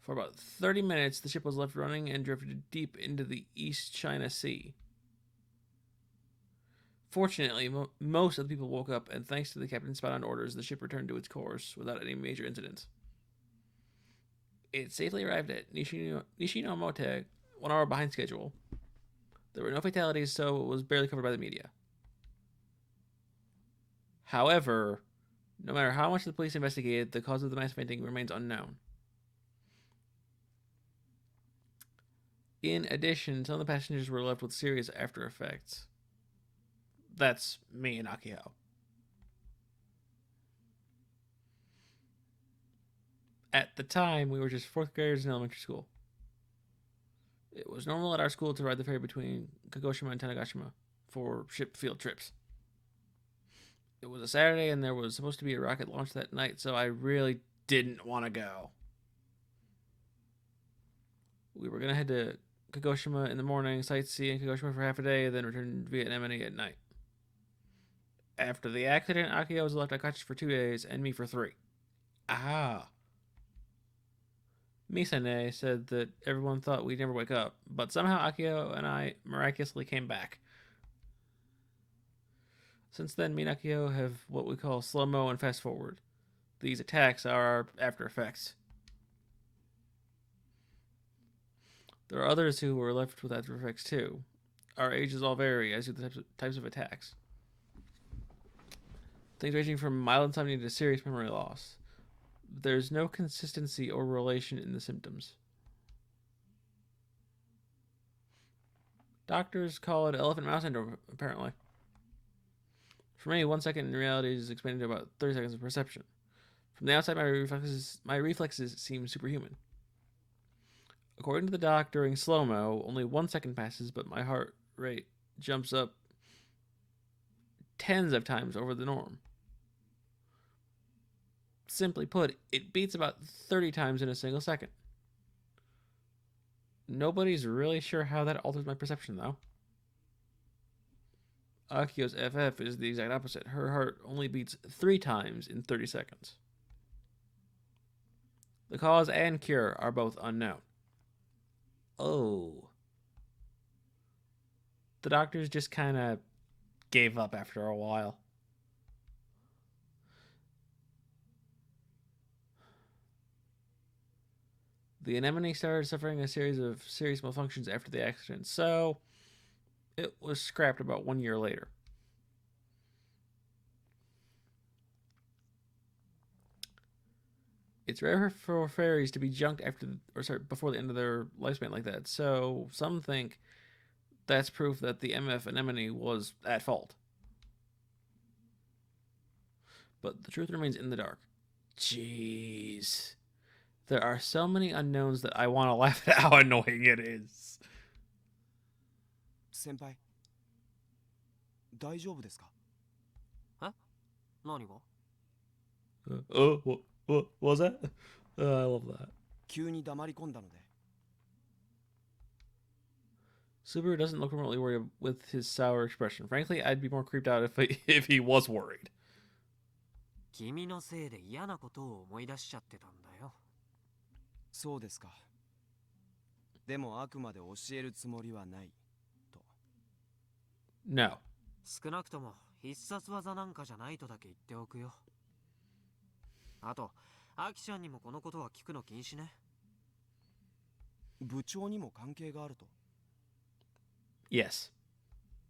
For about 30 minutes, the ship was left running and drifted deep into the East China Sea. Fortunately, most of the people woke up, and thanks to the captain's spot-on orders, the ship returned to its course without any major incidents. It safely arrived at Nishinomote 1 hour behind schedule. There were no fatalities, so it was barely covered by the media. However, no matter how much the police investigated, the cause of the mass fainting remains unknown. In addition, some of the passengers were left with serious after effects. That's me and Akio. At the time, we were just 4th graders in elementary school. It was normal at our school to ride the ferry between Kagoshima and Tanegashima for ship field trips. It was a Saturday and there was supposed to be a rocket launch that night, so I really didn't want to go. We were going to head to Kagoshima in the morning, sightsee in Kagoshima for half a day, then return via Anemone at night. After the accident, Akio was left unconscious for 2 days and me for 3. Ah. Misane said that everyone thought we'd never wake up, but somehow Akio and I miraculously came back. Since then, me and Akio have what we call slow-mo and fast-forward. These attacks are our after effects. There are others who were left with after effects too. Our ages all vary, as do the types of attacks. Things ranging from mild insomnia to serious memory loss. There's no consistency or relation in the symptoms. Doctors call it elephant mouse syndrome, apparently. For me, 1 second in reality is expanded to about 30 seconds of perception. From the outside, my reflexes seem superhuman. According to the doc, during slow-mo, only 1 second passes, but my heart rate jumps up tens of times over the norm. Simply put, it beats about 30 times in a single second. Nobody's really sure how that alters my perception, though. Akio's FF is the exact opposite. Her heart only beats 3 times in 30 seconds. The cause and cure are both unknown. Oh. The doctors just kind of gave up after a while. The anemone started suffering a series of serious malfunctions after the accident, so it was scrapped about 1 year later. It's rare for ferries to be junked before the end of their lifespan like that, so some think that's proof that the MF anemone was at fault. But the truth remains in the dark. Jeez. There are so many unknowns that I want to laugh at how annoying it is. 先輩大丈夫ですか？何が？ What was that? I love that. 急に黙り込んだので。 Subaru doesn't look remotely worried with his sour expression. Frankly, I'd be more creeped out if he was worried. 君のせいで嫌なことを思い出しちゃってたんだよ。そうですか。でもあくまで教えるつもりはないと。 No. 少なくとも必殺技なんかじゃないとだけ言っておくよ。あと、アキちゃんにもこのことは聞くの禁止ね。部長にも関係があると。 Yes.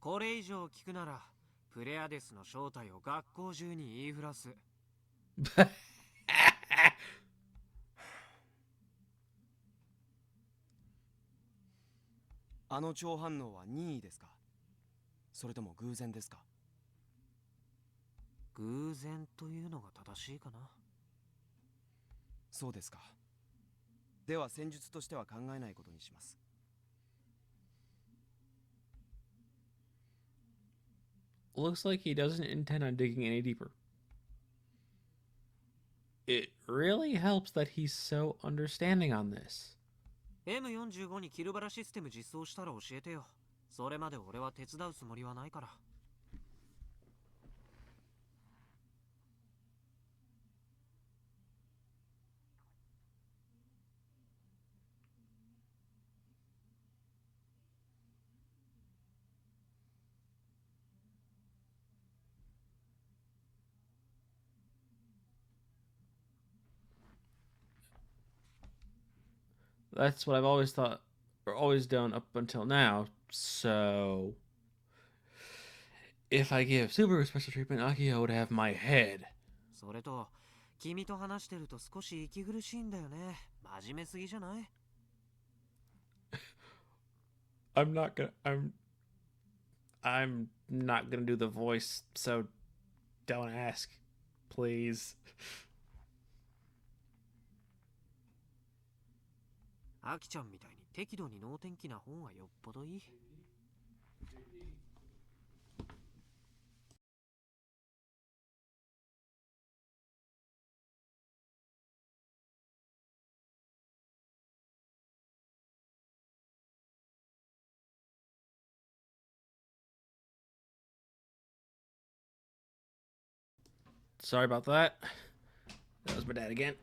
これ以上聞くなら、プレアデスの正体を学校中に言いふらす。あの超反応は任意ですか？それとも偶然ですか？偶然というのが正しいかな。そうですか。では戦術としては考えないことにします。 Looks like he doesn't intend on digging any deeper. It really helps that he's so understanding on this. M45 にキルバラシステム実装したら教えてよ。それまで俺は手伝うつもりはないから。That's what I've always thought, or always done up until now, so... If I give Subaru special treatment, Akio would have my head. それと、君と話してると少し息苦しいんだよね。真面目すぎじゃない？ I'm not gonna do the voice, so don't ask, please. アキちゃんみたいに適度に能天気な方がよっぽどいい。Sorry about that. That was my dad again.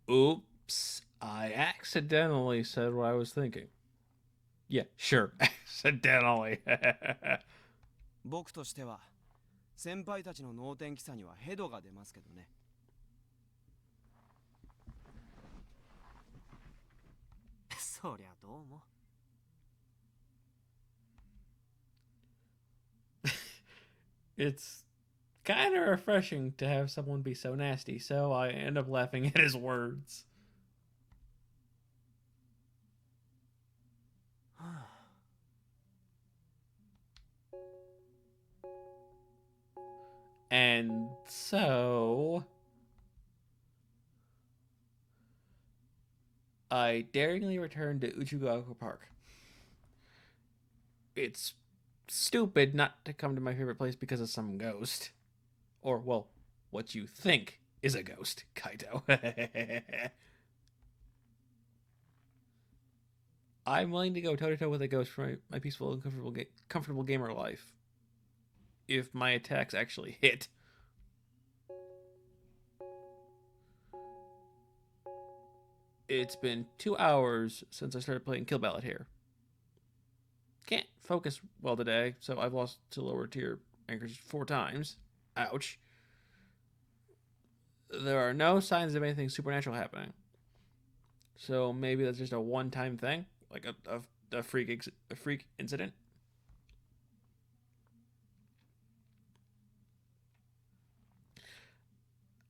Oops. I accidentally said what I was thinking. Yeah, sure. Accidentally. 僕としては先輩たちの能天気さにはヘドが出ますけどね。 そりゃどうも。It's kind of refreshing to have someone be so nasty, so I end up laughing at his words. And so I daringly returned to Uchugaoka Park. It's stupid not to come to my favorite place because of some ghost. Or, well, what you think is a ghost, Kaito. I'm willing to go toe to toe with a ghost for my peaceful and comfortable gamer life. If my attacks actually hit. It's been 2 hours since I started playing Kill Ballad here. Can't focus well today, so I've lost to lower tier anchors 4 times. Ouch. There are no signs of anything supernatural happening. So maybe that's just a one-time thing, like a freak incident.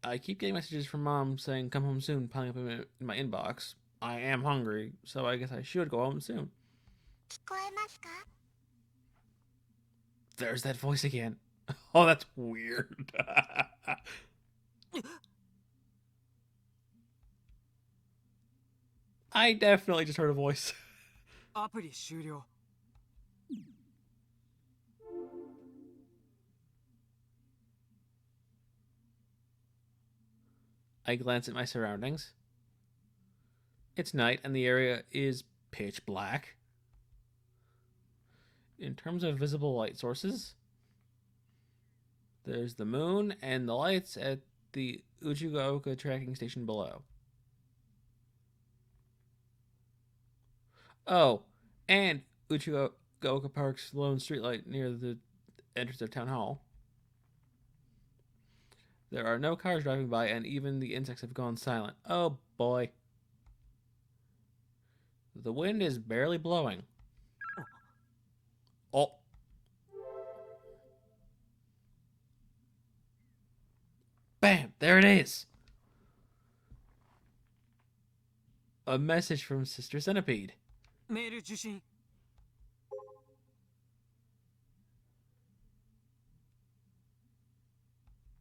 I keep getting messages from mom saying come home soon, piling up in my inbox. I am hungry, so I guess I should go home soon. There's that voice again. Oh, that's weird. I definitely just heard a voice. アプリ終了。I glance at my surroundings. It's night and the area is pitch black. In terms of visible light sources, there's the moon and the lights at the Uchugaoka tracking station below. Oh, and Uchugaoka Park's lone streetlight near the entrance of Town Hall. There are no cars driving by, and even the insects have gone silent. Oh boy. The wind is barely blowing. Oh. Bam! There it is! A message from Sister Centipede. メール受信。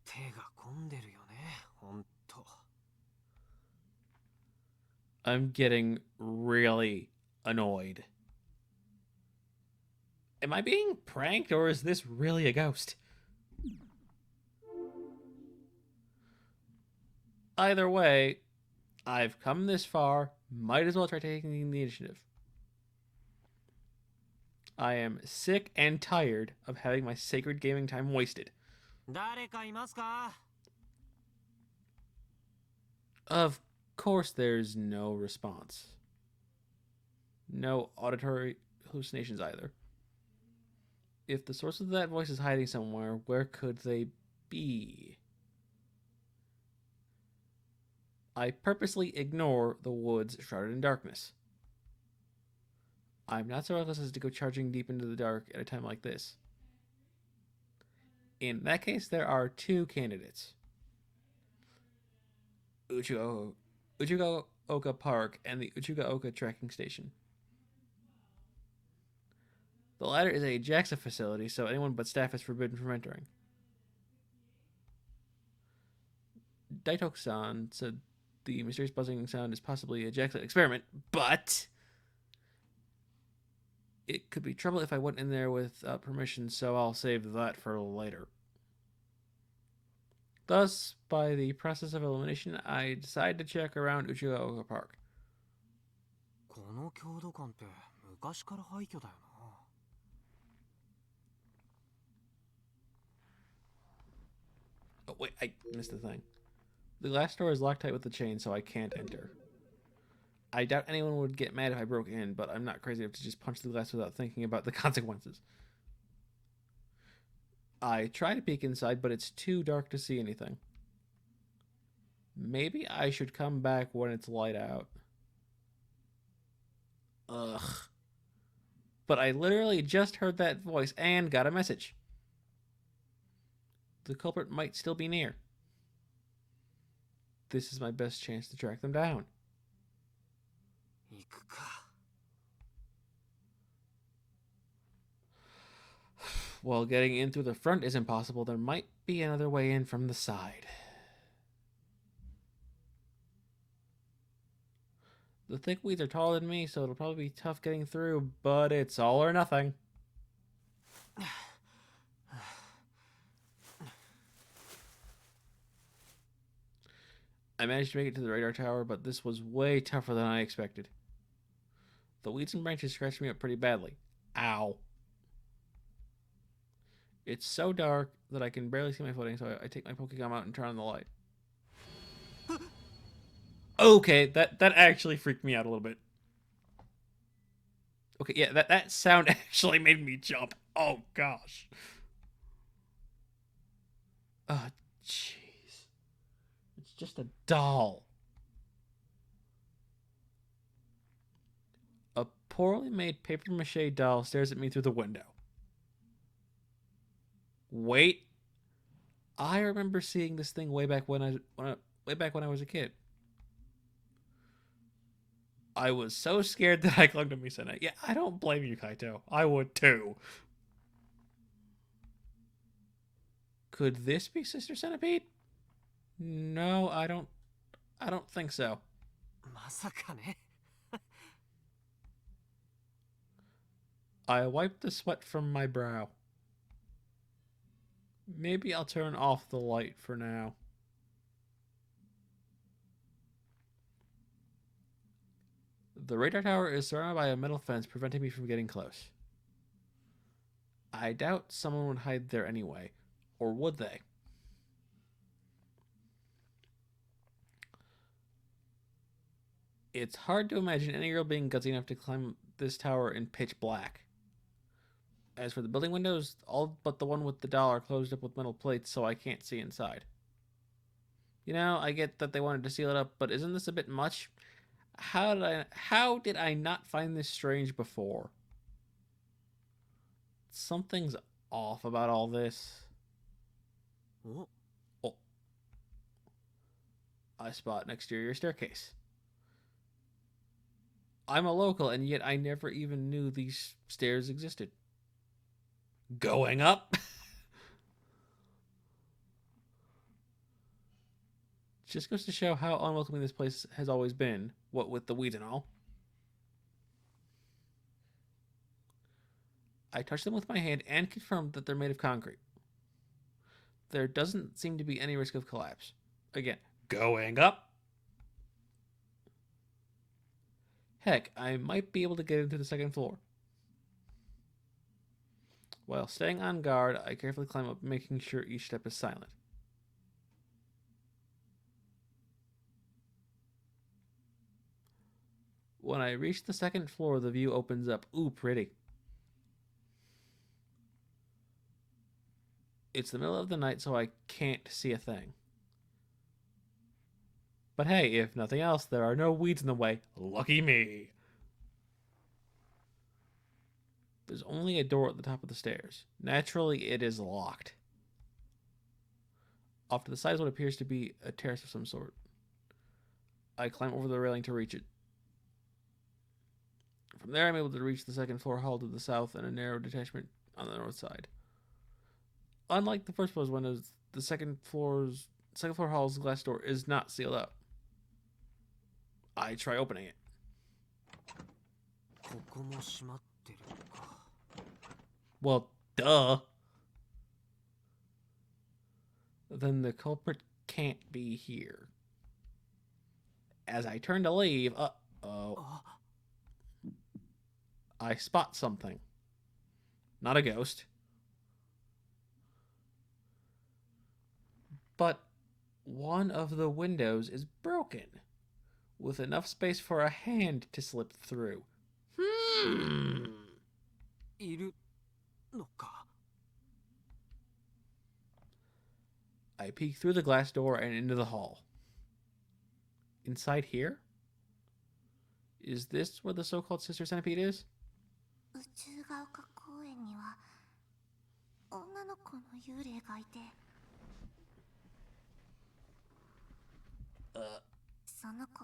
手が込んでるよね、ほんと。I'm getting really annoyed. Am I being pranked or is this really a ghost? Either way, I've come this far. Might as well try taking the initiative. I am sick and tired of having my sacred gaming time wasted. 誰かいますか？ Of course, there's no response. No auditory hallucinations either. If the source of that voice is hiding somewhere, where could they be? I purposely ignore the woods shrouded in darkness. I'm not so reckless as to go charging deep into the dark at a time like this. In that case, there are 2 candidates. Uchugaoka Park and the Uchugaoka tracking station. The latter is a JAXA facility, so anyone but staff is forbidden from entering. Daitoku-san said the mysterious buzzing sound is possibly a JAXA experiment, but it could be trouble if I went in there without permission, so I'll save that for later. Thus, by the process of elimination, I decide to check around Uchugaoka Park. この郷土館って昔から廃墟だよな。Oh, wait, I missed the thing. The glass door is locked tight with the chain, so I can't enter. I doubt anyone would get mad if I broke in, but I'm not crazy enough to just punch the glass without thinking about the consequences. I try to peek inside, but it's too dark to see anything. Maybe I should come back when it's light out. Ugh. But I literally just heard that voice and got a message. The culprit might still be near. This is my best chance to track them down. 行くか。 While getting in through the front is impossible, there might be another way in from the side. The thick weeds are taller than me, so it'll probably be tough getting through, but it's all or nothing. I managed to make it to the radar tower, but this was way tougher than I expected. The weeds and branches scratched me up pretty badly. Ow. It's so dark that I can barely see my footing, so I take my Pokegum out and turn on the light. Okay, that actually freaked me out a little bit. Okay, yeah, that sound actually made me jump. Oh, gosh. Oh, jeez. It's just a doll. A poorly made papier-mâché doll stares at me through the window. Wait. I remember seeing this thing way back when I was a kid. I was so scared that I clung to Misana. Yeah, I don't blame you, Kaito. I would too. Could this be Sister Centipede? No, I don't think so. まさかね。 I wiped the sweat from my brow. Maybe I'll turn off the light for now. The radar tower is surrounded by a metal fence preventing me from getting close. I doubt someone would hide there anyway. Or would they? It's hard to imagine any girl being gutsy enough to climb this tower in pitch black. As for the building windows, all but the one with the doll are closed up with metal plates, so I can't see inside. You know, I get that they wanted to seal it up, but isn't this a bit much? How did I not find this strange before? Something's off about all this. お、 Oh. I spot an exterior staircase. I'm a local, and yet I never even knew these stairs existed. Going up? Just goes to show how unwelcoming this place has always been, what with the weeds and all. I touch them with my hand and confirm that they're made of concrete. There doesn't seem to be any risk of collapse. Again, going up? Heck, I might be able to get into the second floor. While staying on guard, I carefully climb up, making sure each step is silent. When I reach the second floor, the view opens up. Ooh, pretty. It's the middle of the night, so I can't see a thing. But hey, if nothing else, there are no weeds in the way. Lucky me. There's only a door at the top of the stairs. Naturally, it is locked. Off to the side is what appears to be a terrace of some sort. I climb over the railing to reach it. From there, I'm able to reach the second floor hall to the south and a narrow detachment on the north side. Unlike the first floor's windows, the second floor hall's glass door is not sealed up. I try opening it. ここも閉まってるのか。 Well, duh. Then the culprit can't be here. As I turn to leave, uh-oh. I spot something. Not a ghost. But one of the windows is broken, with enough space for a hand to slip through. いるのか。 I peek through the glass door and into the hall. Inside here? Is this where the so-called Sister Centipede is? 宇宙が丘公園には女の子の幽霊がいてその子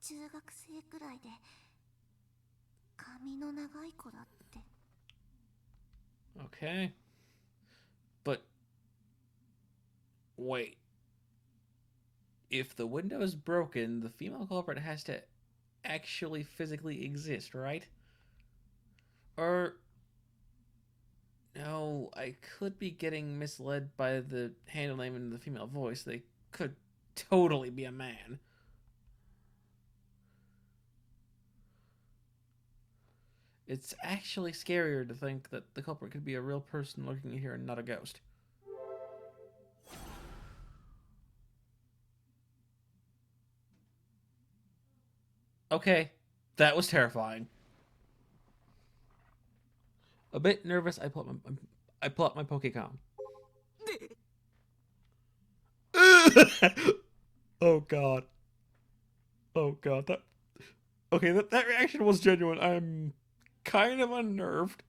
中学生くらいで髪の長い子だって。 Okay. But wait. If the window is broken, the female culprit has to actually physically exist, right? Or no, I could be getting misled by the handle name and the female voice. They could totally be a man. It's actually scarier to think that the culprit could be a real person lurking here and not a ghost. Okay, that was terrifying. A bit nervous, I pull up my Pokecom. Oh god. Oh god. That reaction was genuine. I'm kind of unnerved.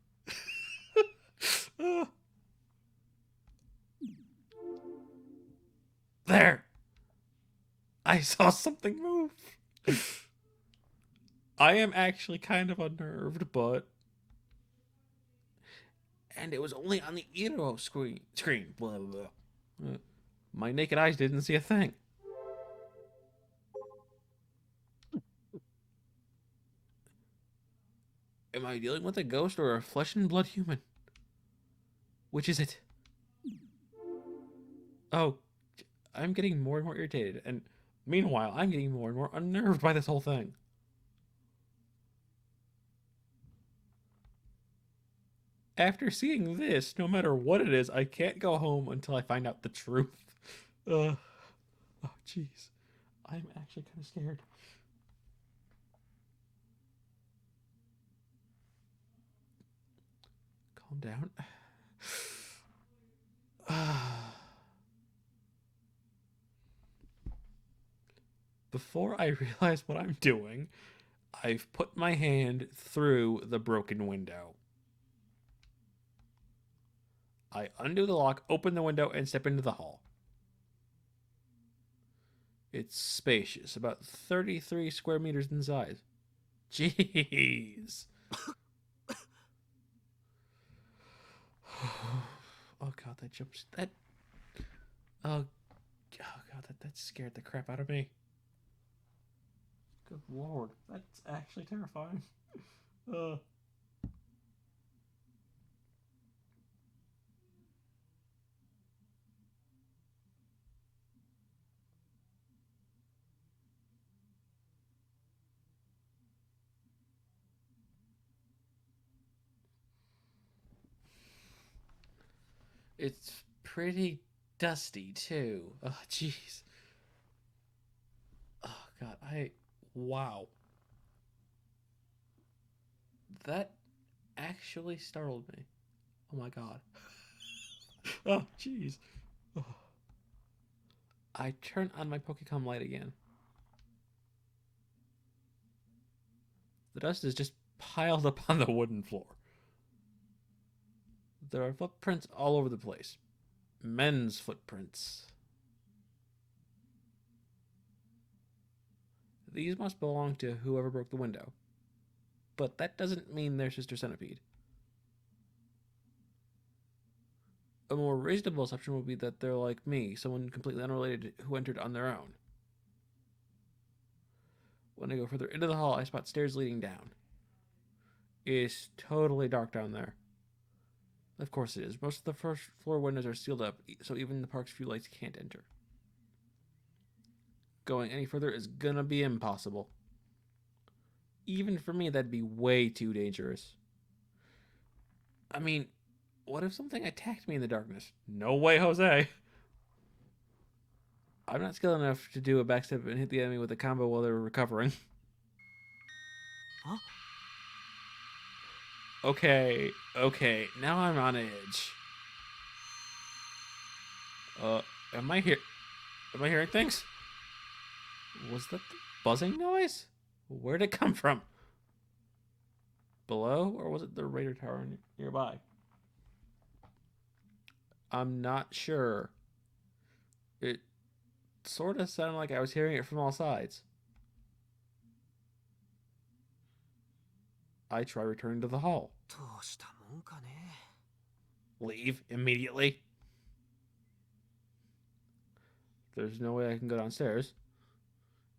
There. I saw something move. I am actually kind of unnerved, but and it was only on the Eero screen. Blah, blah, blah. My naked eyes didn't see a thing. Am I dealing with a ghost or a flesh and blood human? Which is it? Oh, I'm getting more and more irritated, and meanwhile, I'm getting more and more unnerved by this whole thing. After seeing this, no matter what it is, I can't go home until I find out the truth. Oh, jeez. I'm actually kind of scared. Calm down. Before I realize what I'm doing, I've put my hand through the broken window. I undo the lock, open the window, and step into the hall. It's spacious, about 33 square meters in size. Jeez. Oh god, that jumps. Oh god, that scared the crap out of me. Good lord, that's actually terrifying. It's pretty dusty too. Oh jeez. Oh god, wow. That actually startled me. Oh my god. Oh jeez. Oh. I turn on my Pokecom light again. The dust is just piled up on the wooden floor. There are footprints all over the place. Men's footprints. These must belong to whoever broke the window. But that doesn't mean they're Sister Centipede. A more reasonable assumption would be that they're like me, someone completely unrelated who entered on their own. When I go further into the hall, I spot stairs leading down. It's totally dark down there. Of course it is. Most of the first floor windows are sealed up, so even the park's few lights can't enter. Going any further is gonna be impossible. Even for me, that'd be way too dangerous. I mean, what if something attacked me in the darkness? No way, Jose. I'm not skilled enough to do a backstep and hit the enemy with a combo while they're recovering. Huh? Okay, now I'm on edge. Am I hearing things? Was that the buzzing noise? Where'd it come from? Below, or was it the radar tower nearby? I'm not sure. It sort of sounded like I was hearing it from all sides. I try returning to the hall. どうしたもんかね。 Leave immediately. There's no way I can go downstairs.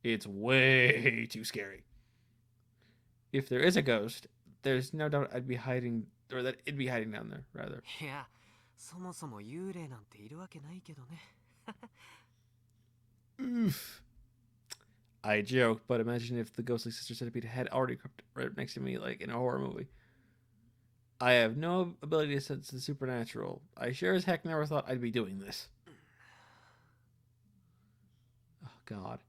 It's way too scary. If there is a ghost, there's no doubt I'd be hiding, or that it'd be hiding down there, rather. いや、そもそも幽霊なんているわけないけどね。 Oof. I joke, but imagine if the ghostly sister centipede had already crept right next to me, like in a horror movie. I have no ability to sense the supernatural. I sure as heck never thought I'd be doing this. Oh, God.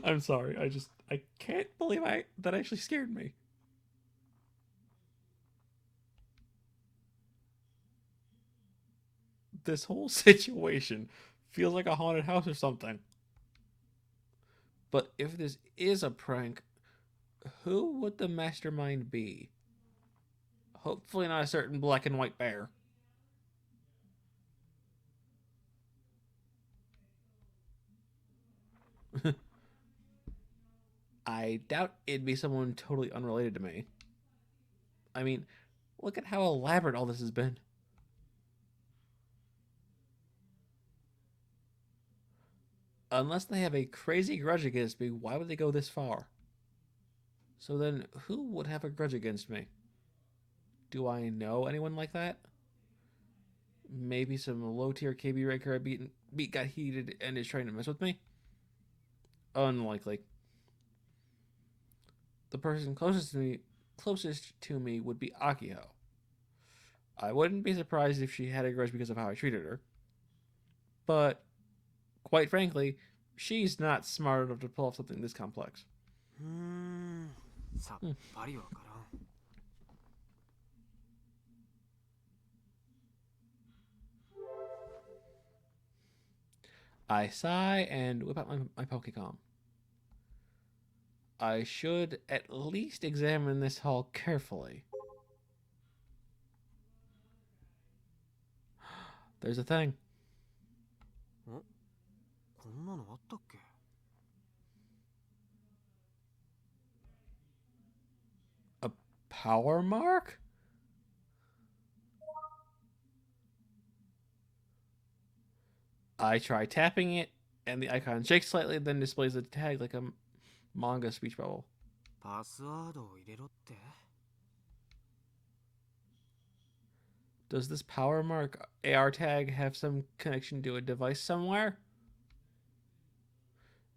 I'm sorry. I can't believe that actually scared me. This whole situation feels like a haunted house or something. But if this is a prank, who would the mastermind be? Hopefully not a certain black and white bear. I doubt it'd be someone totally unrelated to me. I mean, look at how elaborate all this has been. Unless they have a crazy grudge against me, why would they go this far? So then, who would have a grudge against me? Do I know anyone like that? Maybe some low-tier KB ranker I beat got heated and is trying to mess with me? Unlikely. The person closest to me would be Akiho. I wouldn't be surprised if she had a grudge because of how I treated her. But, quite frankly, she's not smart enough to pull off something this complex. さっぱりわからん。 I sigh and whip out my Pokecom. I should at least examine this hall carefully. There's a thing. こんなのあったっけ? A power mark? I try tapping it, and the icon shakes slightly, then displays a tag like a manga speech bubble. パスワードを入れろって? Does this power mark AR tag have some connection to a device somewhere?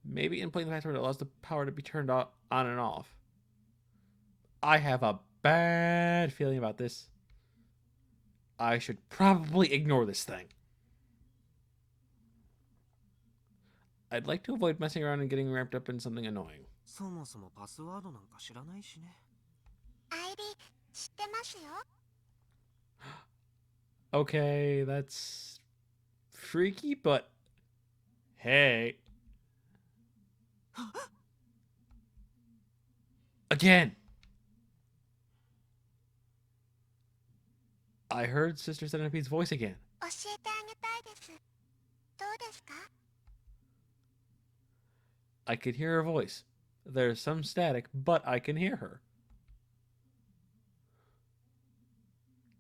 Maybe inputting the password allows the power to be turned on and off. I have a bad feeling about this. I should probably ignore this thing. I'd like to avoid messing around and getting wrapped up in something annoying. そもそもパスワードなんか知らないしね。アイリ知ってますよ。 Okay, that's freaky, but hey. Again. I heard Sister Centipede's voice again. 教えてあげたいです。どうですか? I could hear her voice. There's some static, but I can hear her.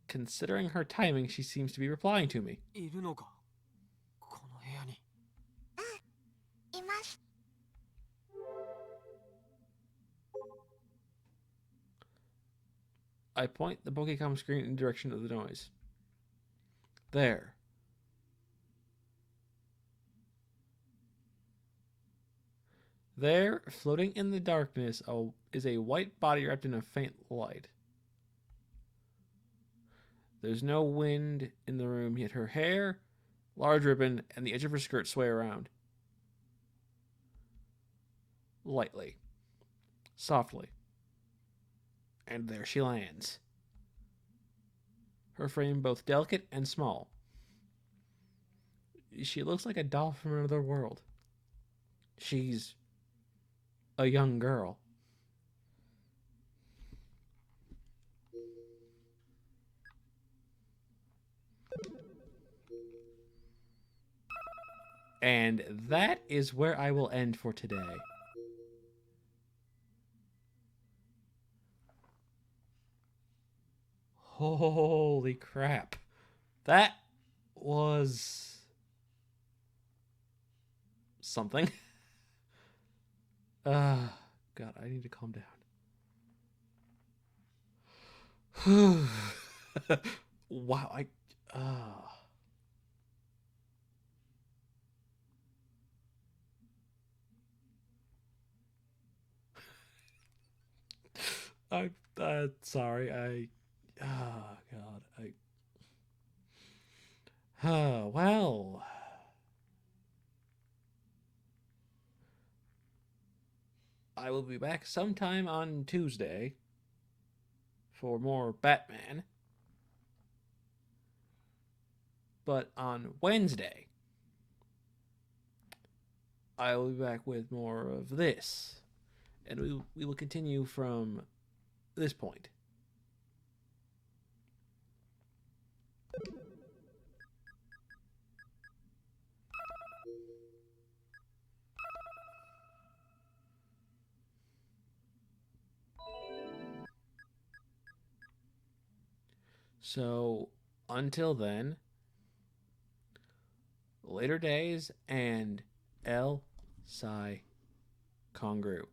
Considering her timing, she seems to be replying to me. いるのか? この部屋に。います。 I point the Pokecom screen in the direction of the noise. There. There, floating in the darkness, is a white body wrapped in a faint light. There's no wind in the room, yet her hair, large ribbon, and the edge of her skirt sway around. Lightly. Softly. And there she lands. Her frame both delicate and small. She looks like a doll from another world. She's a young girl. And that is where I will end for today. Holy crap. That was something. God, I need to calm down. Wow, I'm sorry. God, well, I will be back sometime on Tuesday for more Batman. But on Wednesday, I will be back with more of this. And we will continue from this point. So, until then, later days and El Psi Congru.